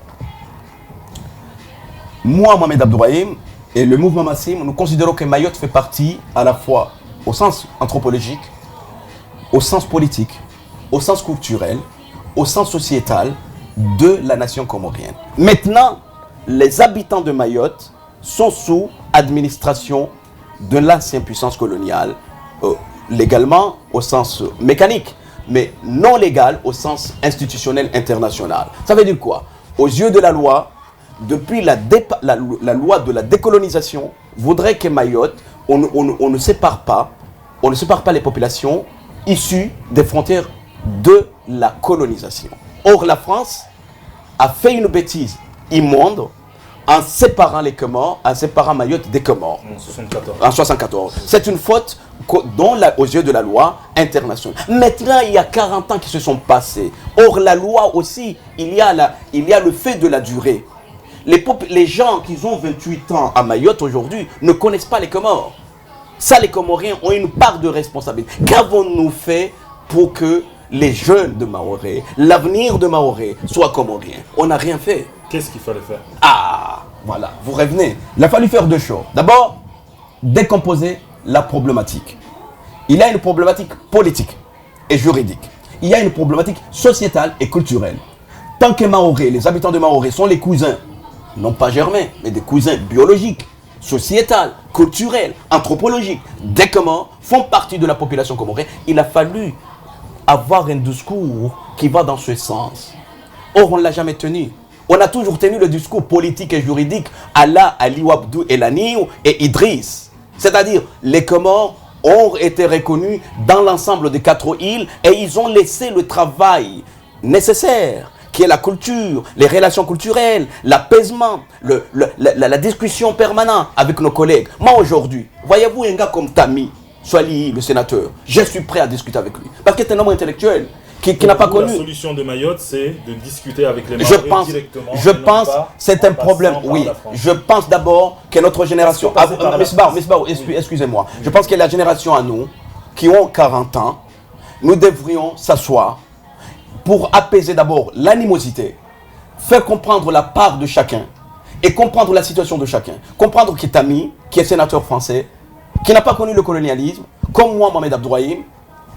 Moi, Mohamed Abdourahim et le mouvement Massim, nous considérons que Mayotte fait partie à la fois au sens anthropologique, au sens politique, au sens culturel, au sens sociétal de la nation comorienne. Maintenant, les habitants de Mayotte sont sous administration de l'ancienne puissance coloniale, légalement au sens mécanique, mais non légal au sens institutionnel international. Ça veut dire quoi? Aux yeux de la loi, depuis la loi de la décolonisation, voudrait que Mayotte, on ne sépare pas les populations issues des frontières de la colonisation. Or, la France a fait une bêtise immonde en séparant les Comores, en séparant Mayotte des Comores. En 1974. C'est une faute aux yeux de la loi internationale. Maintenant, il y a 40 ans qui se sont passés. Or, la loi aussi, il y a le fait de la durée. Les gens qui ont 28 ans à Mayotte aujourd'hui ne connaissent pas les Comores. Ça, les Comoriens ont une part de responsabilité. Qu'avons-nous fait pour que les jeunes de Maoré, l'avenir de Maoré, soit comorien? On n'a rien fait. Qu'est-ce qu'il fallait faire? Ah, voilà, vous revenez. Il a fallu faire deux choses. D'abord, décomposer la problématique. Il y a une problématique politique et juridique. Il y a une problématique sociétale et culturelle. Tant que Maoré, les habitants de Maoré sont les cousins, non pas germains, mais des cousins biologiques, sociétales, culturels, anthropologiques, des Comores, font partie de la population comorienne, il a fallu avoir un discours qui va dans ce sens. Or, on ne l'a jamais tenu. On a toujours tenu le discours politique et juridique à la Ali Abdou Elani et Idriss. C'est-à-dire, les Comores ont été reconnus dans l'ensemble des 4 îles et ils ont laissé le travail nécessaire, qui est la culture, les relations culturelles, l'apaisement, la discussion permanente avec nos collègues. Moi aujourd'hui, voyez-vous un gars comme Tami Swali, le sénateur, je suis prêt à discuter avec lui. Parce que c'est un homme intellectuel qui n'a pas connu. La solution de Mayotte, c'est de discuter avec les Mahorais directement. Je pense c'est un problème, oui. Je pense d'abord que notre génération... Miss Barr, excusez-moi. Je pense que la génération à nous, qui ont 40 ans, nous devrions s'asseoir pour apaiser d'abord l'animosité, faire comprendre la part de chacun et comprendre la situation de chacun. Comprendre que Tami, qui est sénateur français, qui n'a pas connu le colonialisme, comme moi, Mohamed Abdourahim,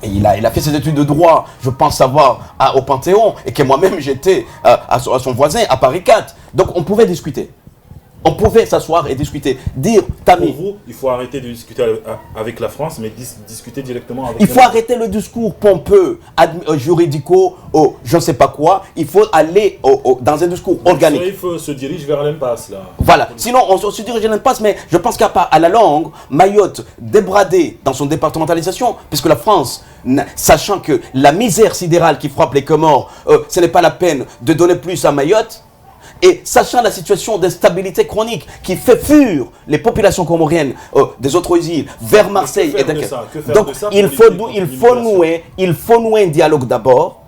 et il a fait ses études de droit, je pense savoir, au Panthéon, et que moi-même j'étais à son voisin, à Paris 4. Donc on pouvait discuter. On pouvait s'asseoir et discuter. Dire, Tami... Pour vous, il faut arrêter de discuter avec la France, mais discuter directement avec... Il faut arrêter le discours pompeux, juridico, je ne sais pas quoi. Il faut aller dans un discours organique. Il faut se diriger vers l'impasse, là. Voilà. Sinon, on se dirige vers l'impasse, mais je pense qu'à la longue, Mayotte, débradée dans son départementalisation, puisque la France, sachant que la misère sidérale qui frappe les Comores, ce n'est pas la peine de donner plus à Mayotte, et sachant la situation d'instabilité chronique qui fait fuir les populations comoriennes des autres îles vers Marseille et donc il faut nouer un dialogue d'abord.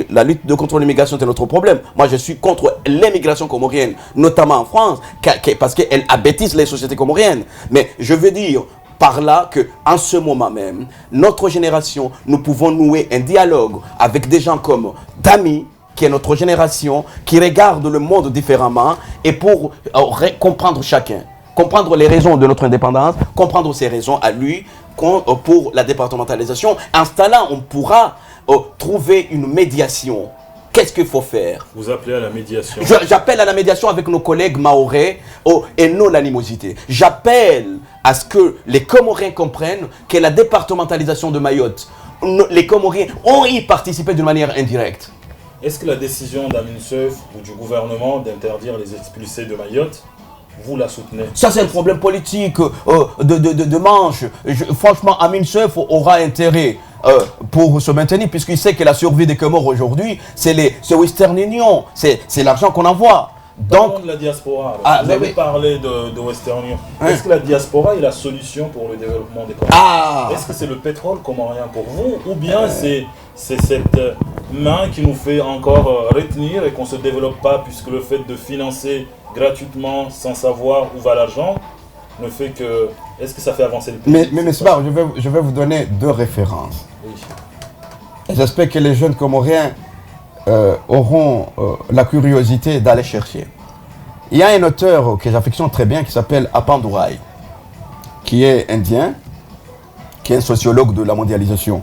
La lutte contre l'immigration c'est notre problème. Moi je suis contre l'immigration comorienne, notamment en France, parce qu'elle abêtise les sociétés comoriennes. Mais je veux dire par là qu'en ce moment même, notre génération, nous pouvons nouer un dialogue avec des gens comme Tami, qui est notre génération, qui regarde le monde différemment, et pour comprendre chacun, comprendre les raisons de notre indépendance, comprendre ses raisons à lui pour la départementalisation. En ce temps-là, on pourra trouver une médiation. Qu'est-ce qu'il faut faire? Vous appelez à la médiation? J'appelle à la médiation avec nos collègues mahorais et non l'animosité. J'appelle à ce que les Comoriens comprennent que la départementalisation de Mayotte, les Comoriens ont y participé d'une manière indirecte. Est-ce que la décision d'Amin Seuf ou du gouvernement d'interdire les expulsés de Mayotte, vous la soutenez? Ça c'est un problème politique de manche. Franchement, Amin Seuf aura intérêt pour se maintenir puisqu'il sait que la survie des Comores aujourd'hui, c'est Western Union, c'est l'argent qu'on envoie. Donc, de la diaspora. Vous avez parlé de Western Union. Est-ce que la diaspora est la solution pour le développement des Comores? Est-ce que c'est le pétrole comorien pour vous ou bien c'est cette main qui nous fait encore retenir et qu'on ne se développe pas puisque le fait de financer gratuitement sans savoir où va l'argent ne fait que... Est-ce que ça fait avancer le pays? Mais Sbar, je vais vous donner 2 références. Oui. J'espère que les jeunes Comoriens auront la curiosité d'aller chercher. Il y a un auteur que j'affectionne très bien qui s'appelle Apandourai, qui est indien, qui est un sociologue de la mondialisation.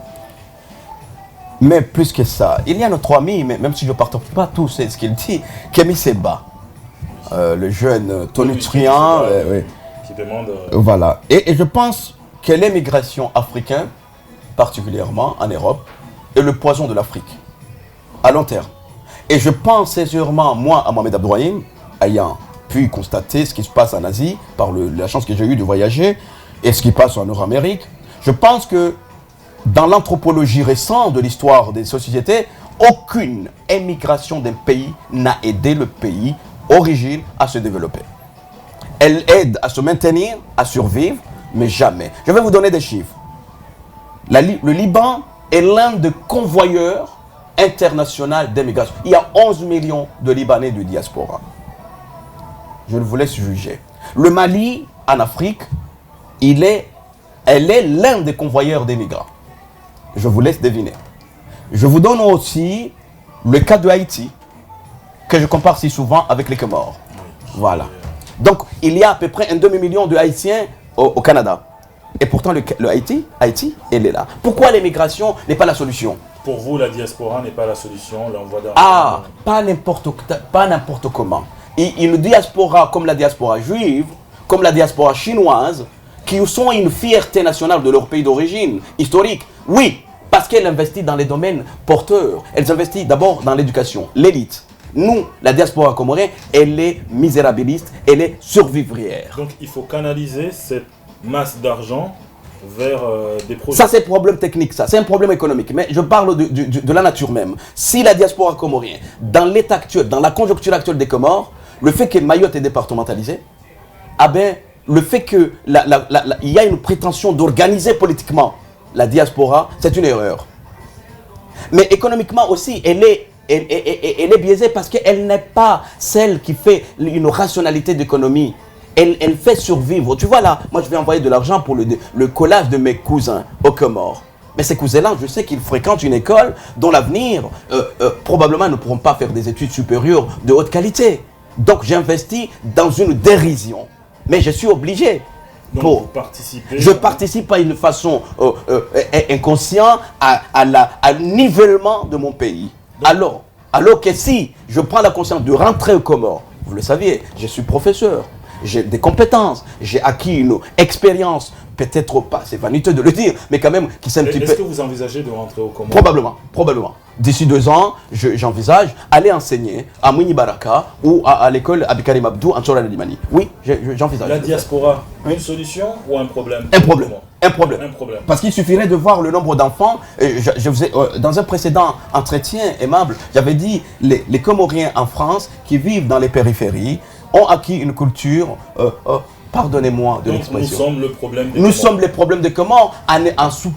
Mais plus que ça, il y a notre ami, même si je ne partage pas tout ce qu'il dit, Kémy Séba, le jeune tonitruant. Qui demande... Voilà. Et je pense que l'immigration africaine, particulièrement en Europe, est le poison de l'Afrique, à long terme. Et je pense sincèrement, moi, à Mohamed Abdourahim, ayant pu constater ce qui se passe en Asie, par la chance que j'ai eue de voyager, et ce qui passe en Nord-Amérique, je pense que dans l'anthropologie récente de l'histoire des sociétés, aucune émigration d'un pays n'a aidé le pays origine à se développer. Elle aide à se maintenir, à survivre, mais jamais. Je vais vous donner des chiffres. Le Liban est l'un des convoyeurs internationaux d'immigration. Il y a 11 millions de Libanais de diaspora. Je vous laisse juger. Le Mali, en Afrique, elle est l'un des convoyeurs d'immigrants. Je vous laisse deviner. Je vous donne aussi le cas de Haïti, que je compare si souvent avec les Comores. Voilà. Donc, il y a à peu près un demi-million de Haïtiens au Canada. Et pourtant, le Haïti, elle est là. Pourquoi l'immigration n'est pas la solution? Pour vous, la diaspora n'est pas la solution, l'envoi d'argent? Ah, pas n'importe comment. Une diaspora comme la diaspora juive, comme la diaspora chinoise, qui sont une fierté nationale de leur pays d'origine, historique, oui, parce qu'elles investissent dans les domaines porteurs. Elles investissent d'abord dans l'éducation, l'élite. Nous, la diaspora comorienne, elle est misérabiliste, elle est survivrière. Donc il faut canaliser cette masse d'argent vers des projets. Ça, c'est un problème technique, ça. C'est un problème économique. Mais je parle de la nature même. Si la diaspora comorienne, dans l'état actuel, dans la conjoncture actuelle des Comores, le fait que Mayotte est départementalisé, ah ben, le fait qu'il y a une prétention d'organiser politiquement la diaspora, c'est une erreur. Mais économiquement aussi, elle est biaisée parce qu'elle n'est pas celle qui fait une rationalité d'économie. Elle fait survivre. Tu vois là, moi je vais envoyer de l'argent pour le collage de mes cousins aux Comores. Mais ces cousins-là, je sais qu'ils fréquentent une école dont l'avenir, probablement, ne pourront pas faire des études supérieures de haute qualité. Donc j'investis dans une dérision. Mais je suis obligé. Donc Pour, vous participez. je participe à une façon inconsciente à nivellement de mon pays. Alors que si je prends la conscience de rentrer aux Comores, vous le saviez, je suis professeur, j'ai des compétences, j'ai acquis une expérience, peut-être pas, c'est vaniteux de le dire, mais quand même qui s'est un petit peu... Est-ce que vous envisagez de rentrer au Comores? Probablement. D'ici 2 ans, j'envisage aller enseigner à Mouni Baraka ou à l'école Abikarim Abdou en Tchora Limani. Oui, j'envisage. La diaspora, une solution ou un problème? Un problème. Parce qu'il suffirait de voir le nombre d'enfants. Dans un précédent entretien aimable, j'avais dit les Comoriens en France qui vivent dans les périphéries ont acquis une culture, pardonnez-moi de l'expression. Nous sommes le problème des Nous sommes les problèmes des Comores.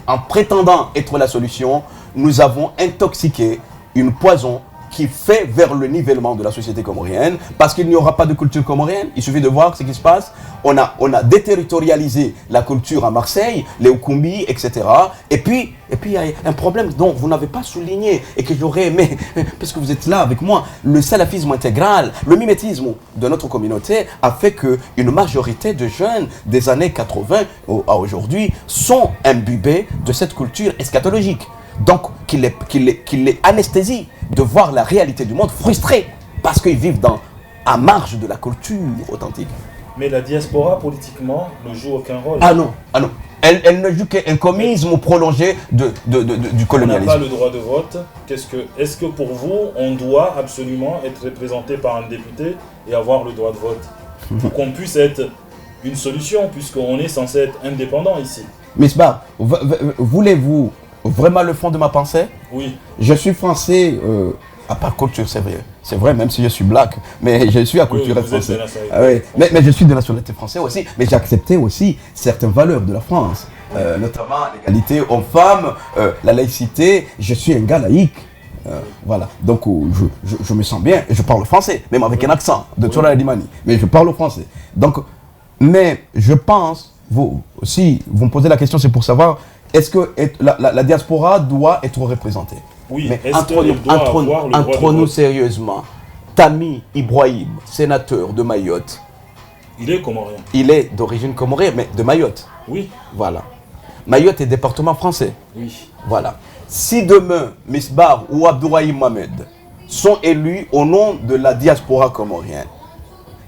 En prétendant être la solution, nous avons intoxiqué une poison qui fait vers le nivellement de la société comorienne, parce qu'il n'y aura pas de culture comorienne. Il suffit de voir ce qui se passe. On a déterritorialisé la culture à Marseille, les Okumbi, etc. Et puis il y a un problème dont vous n'avez pas souligné et que j'aurais aimé, parce que vous êtes là avec moi, le salafisme intégral, le mimétisme de notre communauté a fait qu'une majorité de jeunes des années 80 à aujourd'hui sont imbibés de cette culture eschatologique. Donc, qu'il les anesthésie de voir la réalité du monde frustrée parce qu'ils vivent à marge de la culture authentique. Mais la diaspora, politiquement, ne joue aucun rôle. Ah non. Elle ne joue qu'un communisme prolongé du colonialisme. On n'a pas le droit de vote. Est-ce que pour vous, on doit absolument être représenté par un député et avoir le droit de vote pour qu'on puisse être une solution, puisqu'on est censé être indépendant ici? Misbah, voulez-vous vraiment le fond de ma pensée? Oui. Je suis français, à part culture, c'est vrai, même si je suis black, mais je suis acculturé français. Mais je suis de nationalité française aussi, mais j'ai accepté aussi certaines valeurs de la France, notamment l'égalité homme-femme, la laïcité. Je suis un gars laïque. Voilà, donc je me sens bien et je parle français, même avec un accent de Tchora Limani, mais je parle français. Donc, mais je pense, si vous me posez la question, c'est pour savoir, est-ce que la diaspora doit être représentée? Oui, mais entre nous sérieusement, Tami Ibrahim, sénateur de Mayotte. Il est comorien. Il est d'origine comorienne, mais de Mayotte. Oui. Voilà. Mayotte est département français. Oui. Voilà. Si demain, Misbah ou Abdourahim Mohamed sont élus au nom de la diaspora comorienne,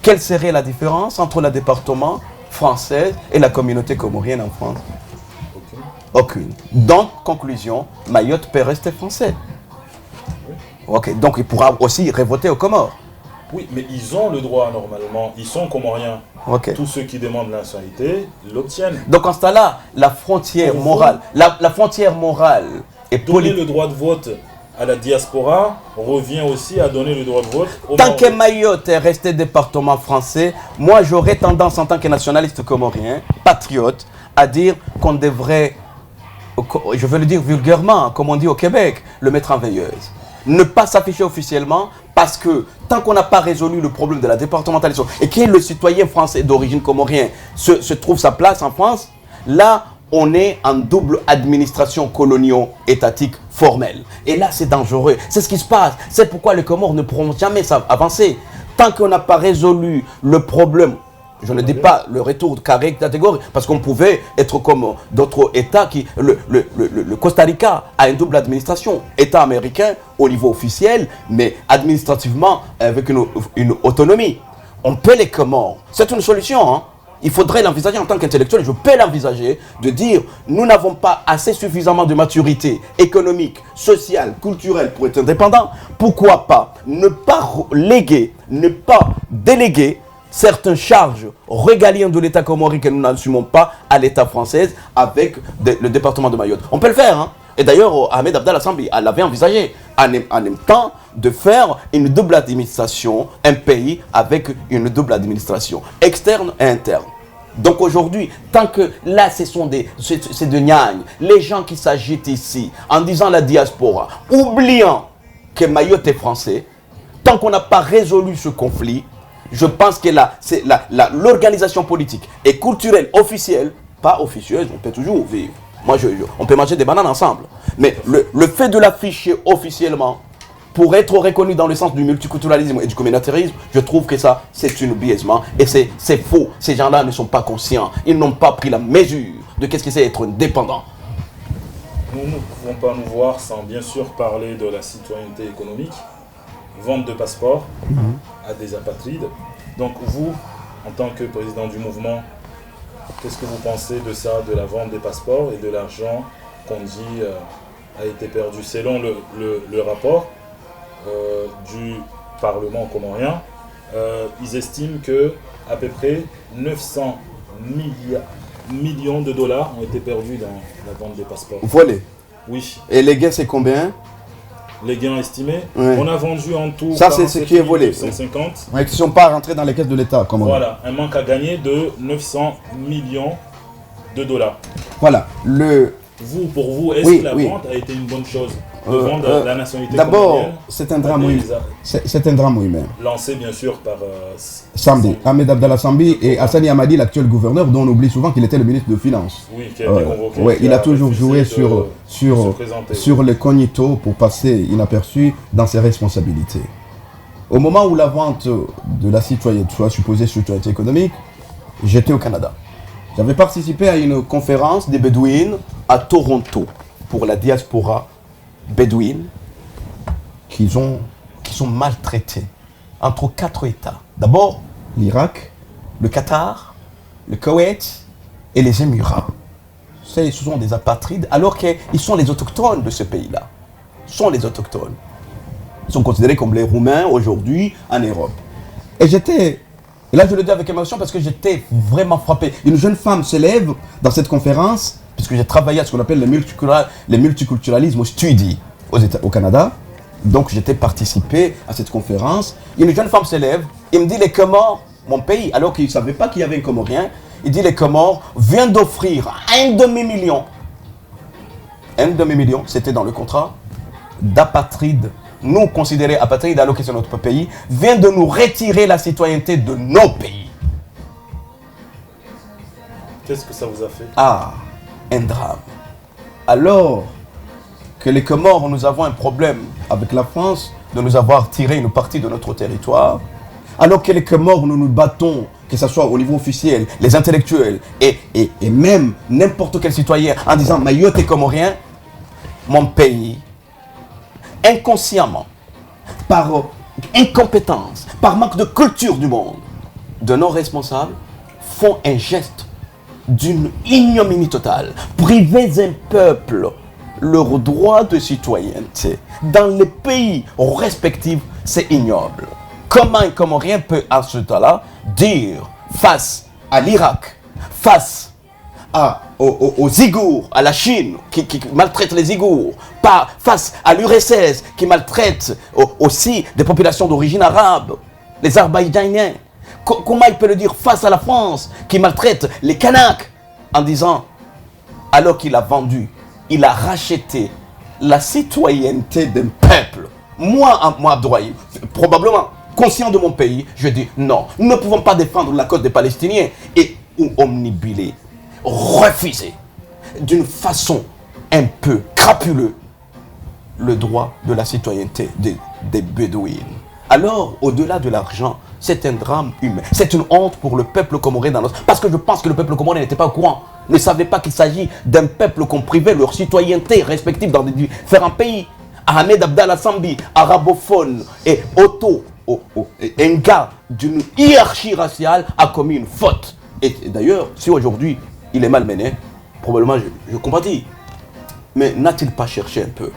quelle serait la différence entre le département français et la communauté comorienne en France? Aucune. Donc, conclusion, Mayotte peut rester français. Ok, donc il pourra aussi revoter aux Comores. Oui, mais ils ont le droit normalement, ils sont comoriens. Ok. Tous ceux qui demandent la nationalité l'obtiennent. Donc en ce temps-là, la frontière morale, la frontière morale et donner politique. le droit de vote à la diaspora revient aussi à donner le droit de vote aux Tant que Mayotte est resté département français, moi j'aurais tendance en tant que nationaliste comorien, patriote, à dire qu'on devrait, je veux le dire vulgairement, comme on dit au Québec, le mettre en veilleuse. Ne pas s'afficher officiellement parce que tant qu'on n'a pas résolu le problème de la départementalisation et que le citoyen français d'origine comorienne se trouve sa place en France, là on est en double administration colonio-étatique formelle. Et là c'est dangereux, c'est ce qui se passe. C'est pourquoi les Comores ne pourront jamais avancer. Tant qu'on n'a pas résolu le problème, je ne dis pas le retour de carré catégorie, parce qu'on pouvait être comme d'autres États qui... Le Costa Rica a une double administration. État américain au niveau officiel, mais administrativement avec une autonomie. On peut les Comores. C'est une solution, hein. Il faudrait l'envisager en tant qu'intellectuel, je peux l'envisager, de dire nous n'avons pas assez suffisamment de maturité économique, sociale, culturelle pour être indépendants. Pourquoi pas ne pas léguer, ne pas déléguer certaines charges régaliennes de l'État comorien que nous n'assumons pas à l'État français avec le département de Mayotte. On peut le faire, hein. Et d'ailleurs, Ahmed Abdallah Sambi l'avait envisagé en même temps de faire une double administration, un pays avec une double administration, externe et interne. Donc aujourd'hui, tant que là, c'est de gnagnes, les gens qui s'agitent ici en disant la diaspora, oubliant que Mayotte est français, tant qu'on n'a pas résolu ce conflit, je pense que l'organisation politique et culturelle officielle, pas officieuse, on peut toujours vivre. Moi, on peut manger des bananes ensemble. Mais le fait de l'afficher officiellement, pour être reconnu dans le sens du multiculturalisme et du communautarisme, je trouve que ça, c'est un biaisement. Et c'est faux. Ces gens-là ne sont pas conscients. Ils n'ont pas pris la mesure de qu'est-ce que c'est être indépendant. Nous ne pouvons pas nous voir sans bien sûr parler de la citoyenneté économique, vente de passeports à des apatrides. Donc vous, en tant que président du mouvement, qu'est-ce que vous pensez de ça, de la vente des passeports et de l'argent qu'on dit a été perdu? Selon le rapport du Parlement comorien, ils estiment que à peu près 900 millions de dollars ont été perdus dans la vente des passeports. Volés. Oui. Et les gains, c'est combien? Les gains estimés, ouais. On a vendu en tout. Ça, c'est ce qui est volé. 150. Ouais, qui ne sont pas rentrés dans les caisses de l'État. Voilà, un manque à gagner de 900 millions de dollars. Voilà. Pour vous, est-ce que la vente a été une bonne chose de vendre la nationalité comorienne? D'abord, c'est un drame humain. C'est un drame humain. Lancé bien sûr par Sambi, Ahmed Abdallah Sambi et Hassani Hamadi, l'actuel gouverneur, dont on oublie souvent qu'il était le ministre de Finances. Oui, qui a été convoqué. Ouais, il a toujours joué sur le cognito pour passer inaperçu dans ses responsabilités. Au moment où la vente de la citoyenneté, soit supposée citoyenneté économique, j'étais au Canada. J'avais participé à une conférence des Bédouines à Toronto pour la diaspora bédouine qui sont maltraités entre 4 États. D'abord, l'Irak, le Qatar, le Koweït et les Émirats. Ce sont des apatrides alors qu'ils sont les autochtones de ce pays-là. Ils sont les autochtones. Ils sont considérés comme les Roumains aujourd'hui en Europe. Et là je le dis avec émotion parce que j'étais vraiment frappé. Une jeune femme se lève dans cette conférence, puisque j'ai travaillé à ce qu'on appelle le multiculturalisme study au Canada. Donc j'étais participé à cette conférence. Une jeune femme se lève et me dit les Comores, mon pays, alors qu'il ne savait pas qu'il y avait un Comorien, il dit les Comores viennent d'offrir un demi-million, c'était dans le contrat, d'apatrides, nous considérés apatrides alors que c'est notre pays, vient de nous retirer la citoyenneté de nos pays. Qu'est-ce que ça vous a fait? Ah, un drame. Alors que les Comores, nous avons un problème avec la France de nous avoir tiré une partie de notre territoire, alors que les Comores, nous nous battons, que ce soit au niveau officiel, les intellectuels et même n'importe quel citoyen en disant Mayotte est comorien, mon pays, inconsciemment, par incompétence, par manque de culture du monde, de nos responsables, font un geste d'une ignominie totale. Priver un peuple leur droit de citoyenneté dans les pays respectifs, c'est ignoble. Comment un Comorien peut à ce temps-là dire face à l'Irak, face aux Ouïghours, à la Chine qui maltraite les Ouïghours, face à l'URSS qui maltraite aussi des populations d'origine arabe, les Azerbaïdjaniens. Comment il peut le dire face à la France qui maltraite les Kanaks en disant, alors qu'il a vendu, il a racheté la citoyenneté d'un peuple. Moi, Abdoulaye, probablement conscient de mon pays, je dis non, nous ne pouvons pas défendre la cause des Palestiniens et omnibuler, refuser d'une façon un peu crapuleuse le droit de la citoyenneté des Bédouines. Alors, au-delà de l'argent, c'est un drame humain. C'est une honte pour le peuple comorien dans notre... Parce que je pense que le peuple comorien n'était pas au courant, ne savait pas qu'il s'agit d'un peuple qu'on privait leur citoyenneté respective dans différents pays. Ahmed Abdallah Sambi, arabophone et un gars d'une hiérarchie raciale a commis une faute. Et d'ailleurs, si aujourd'hui il est malmené, probablement je compatis. Mais n'a-t-il pas cherché un peu?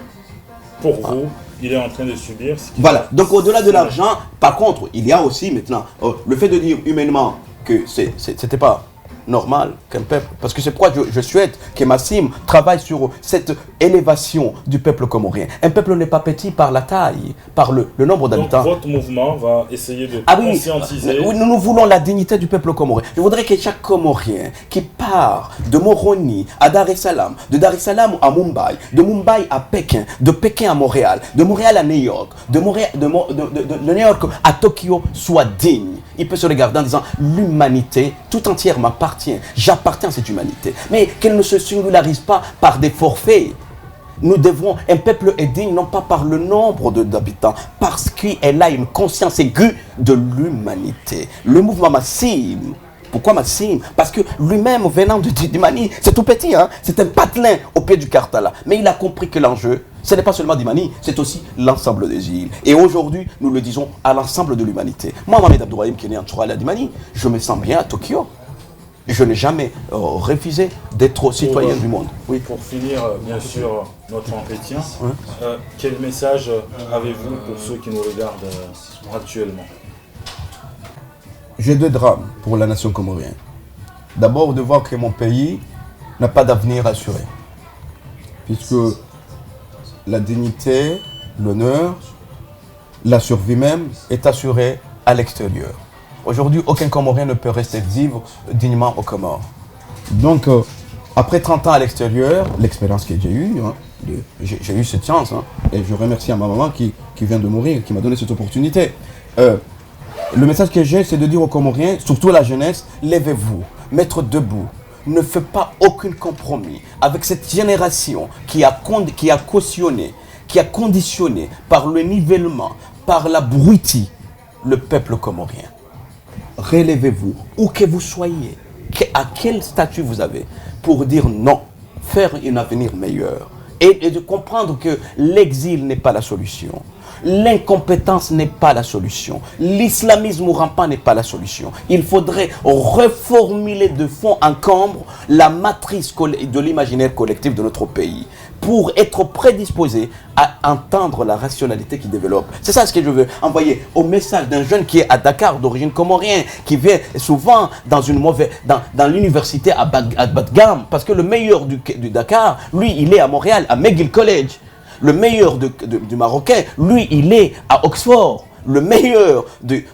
Pour vous, il est en train de subir ce qui Voilà, donc au-delà de l'argent, par contre, il y a aussi maintenant le fait de dire humainement que c'était pas normal qu'un peuple, parce que c'est pourquoi je souhaite que Massim travaille sur cette élévation du peuple comorien. Un peuple n'est pas petit par la taille, par le nombre Donc d'habitants. votre mouvement va essayer de Oui, conscientiser. oui, nous voulons la dignité du peuple comorien. Je voudrais que chaque Comorien qui part de Moroni à Dar es Salaam, de Dar es Salaam à Mumbai, de Mumbai à Pékin, de Pékin à Montréal, de Montréal à New York, de New York à Tokyo soit digne. Il peut se regarder en disant l'humanité tout entière m'appartient, j'appartiens à cette humanité. Mais qu'elle ne se singularise pas par des forfaits. Nous devons, un peuple est digne non pas par le nombre d'habitants, parce qu'elle a une conscience aiguë de l'humanité. Le mouvement Massim, pourquoi Massim? Parce que lui-même, venant du Mani, c'est tout petit, hein? C'est un patelin au pied du Kartala. Mais il a compris que l'enjeu, ce n'est pas seulement du Mani, c'est aussi l'ensemble des îles. Et aujourd'hui, nous le disons à l'ensemble de l'humanité. Moi, Mohamed Abdourahim, qui est né en Tchouala du Mani, je me sens bien à Tokyo. Je n'ai jamais refusé d'être citoyen du monde. Oui, pour finir, bien sûr, notre entretien, quel message avez-vous pour ceux qui nous regardent actuellement? J'ai deux drames pour la nation comorienne. D'abord, de voir que mon pays n'a pas d'avenir assuré. Puisque la dignité, l'honneur, la survie même est assurée à l'extérieur. Aujourd'hui, aucun Comorien ne peut rester vivre dignement aux Comores. Donc, après 30 ans à l'extérieur, l'expérience que j'ai eue, j'ai eu cette chance, et je remercie à ma maman qui vient de mourir, qui m'a donné cette opportunité. Le message que j'ai, c'est de dire aux Comoriens, surtout à la jeunesse, lèvez-vous, mettre debout. Ne faites pas aucun compromis avec cette génération qui a cautionné, qui a conditionné par le nivellement, par l'abruti, le peuple comorien. Relevez-vous, où que vous soyez, à quel statut vous avez, pour dire non, faire un avenir meilleur. Et de comprendre que l'exil n'est pas la solution. L'incompétence n'est pas la solution. L'islamisme rampant n'est pas la solution. Il faudrait reformuler de fond en comble la matrice de l'imaginaire collectif de notre pays pour être prédisposé à entendre la rationalité qui développe. C'est ça ce que je veux envoyer au message d'un jeune qui est à Dakar, d'origine comorienne, qui vient souvent dans l'université à bas de gamme, parce que le meilleur du Dakar, lui, il est à Montréal, à McGill College. Le meilleur du Marocain, lui, il est à Oxford. Le meilleur du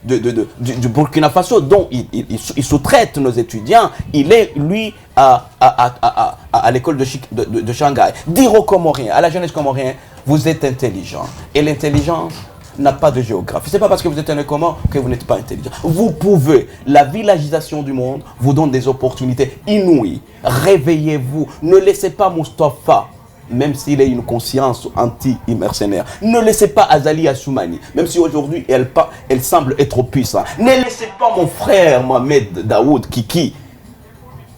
Burkina Faso, dont il sous-traite nos étudiants, il est, lui, à l'école de Shanghai. Dire aux Comoriens, à la jeunesse comorienne, vous êtes intelligent. Et l'intelligence n'a pas de géographie. Ce n'est pas parce que vous êtes un Comore que vous n'êtes pas intelligent. Vous pouvez. La villagisation du monde vous donne des opportunités inouïes. Réveillez-vous. Ne laissez pas Moustapha, même s'il a une conscience anti-mercenaire. Ne laissez pas Azali Assoumani, même si aujourd'hui elle semble être puissante. Ne laissez pas mon frère Mohamed Daoud Kiki.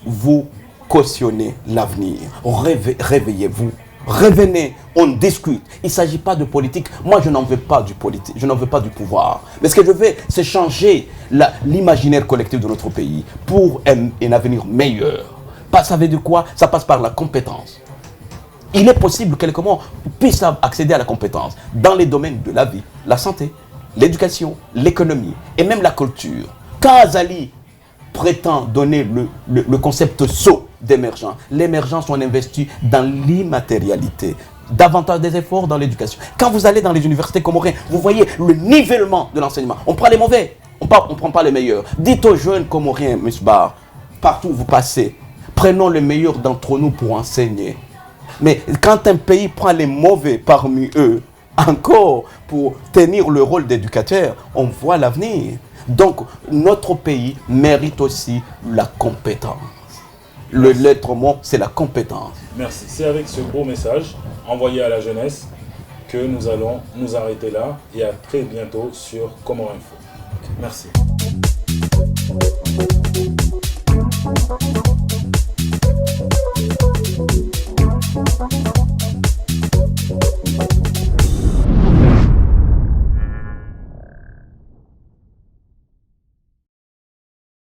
Vous cautionnez l'avenir. Réveillez-vous. Revenez, on discute. Il ne s'agit pas de politique. Moi, je n'en veux pas du politique. Je n'en veux pas du pouvoir. Mais ce que je veux, c'est changer l'imaginaire collectif de notre pays pour un avenir meilleur. Vous savez de quoi? Ça passe par la compétence. Il est possible que les Comores puissent accéder à la compétence dans les domaines de la vie, la santé, l'éducation, l'économie et même la culture. Quand Azali prétend donner le concept saut d'émergence, l'émergence, on investit dans l'immatérialité. Davantage des efforts dans l'éducation. Quand vous allez dans les universités comoriennes, vous voyez le nivellement de l'enseignement. On prend les mauvais, on ne prend pas les meilleurs. Dites aux jeunes Comoriens, M. Bar, partout où vous passez, prenons les meilleurs d'entre nous pour enseigner. Mais quand un pays prend les mauvais parmi eux, encore pour tenir le rôle d'éducateur, on voit l'avenir. Donc, notre pays mérite aussi la compétence. Le lettre mot, c'est la compétence. Merci. C'est avec ce beau message envoyé à la jeunesse que nous allons nous arrêter là et à très bientôt sur Comores Info. Merci. Thank you.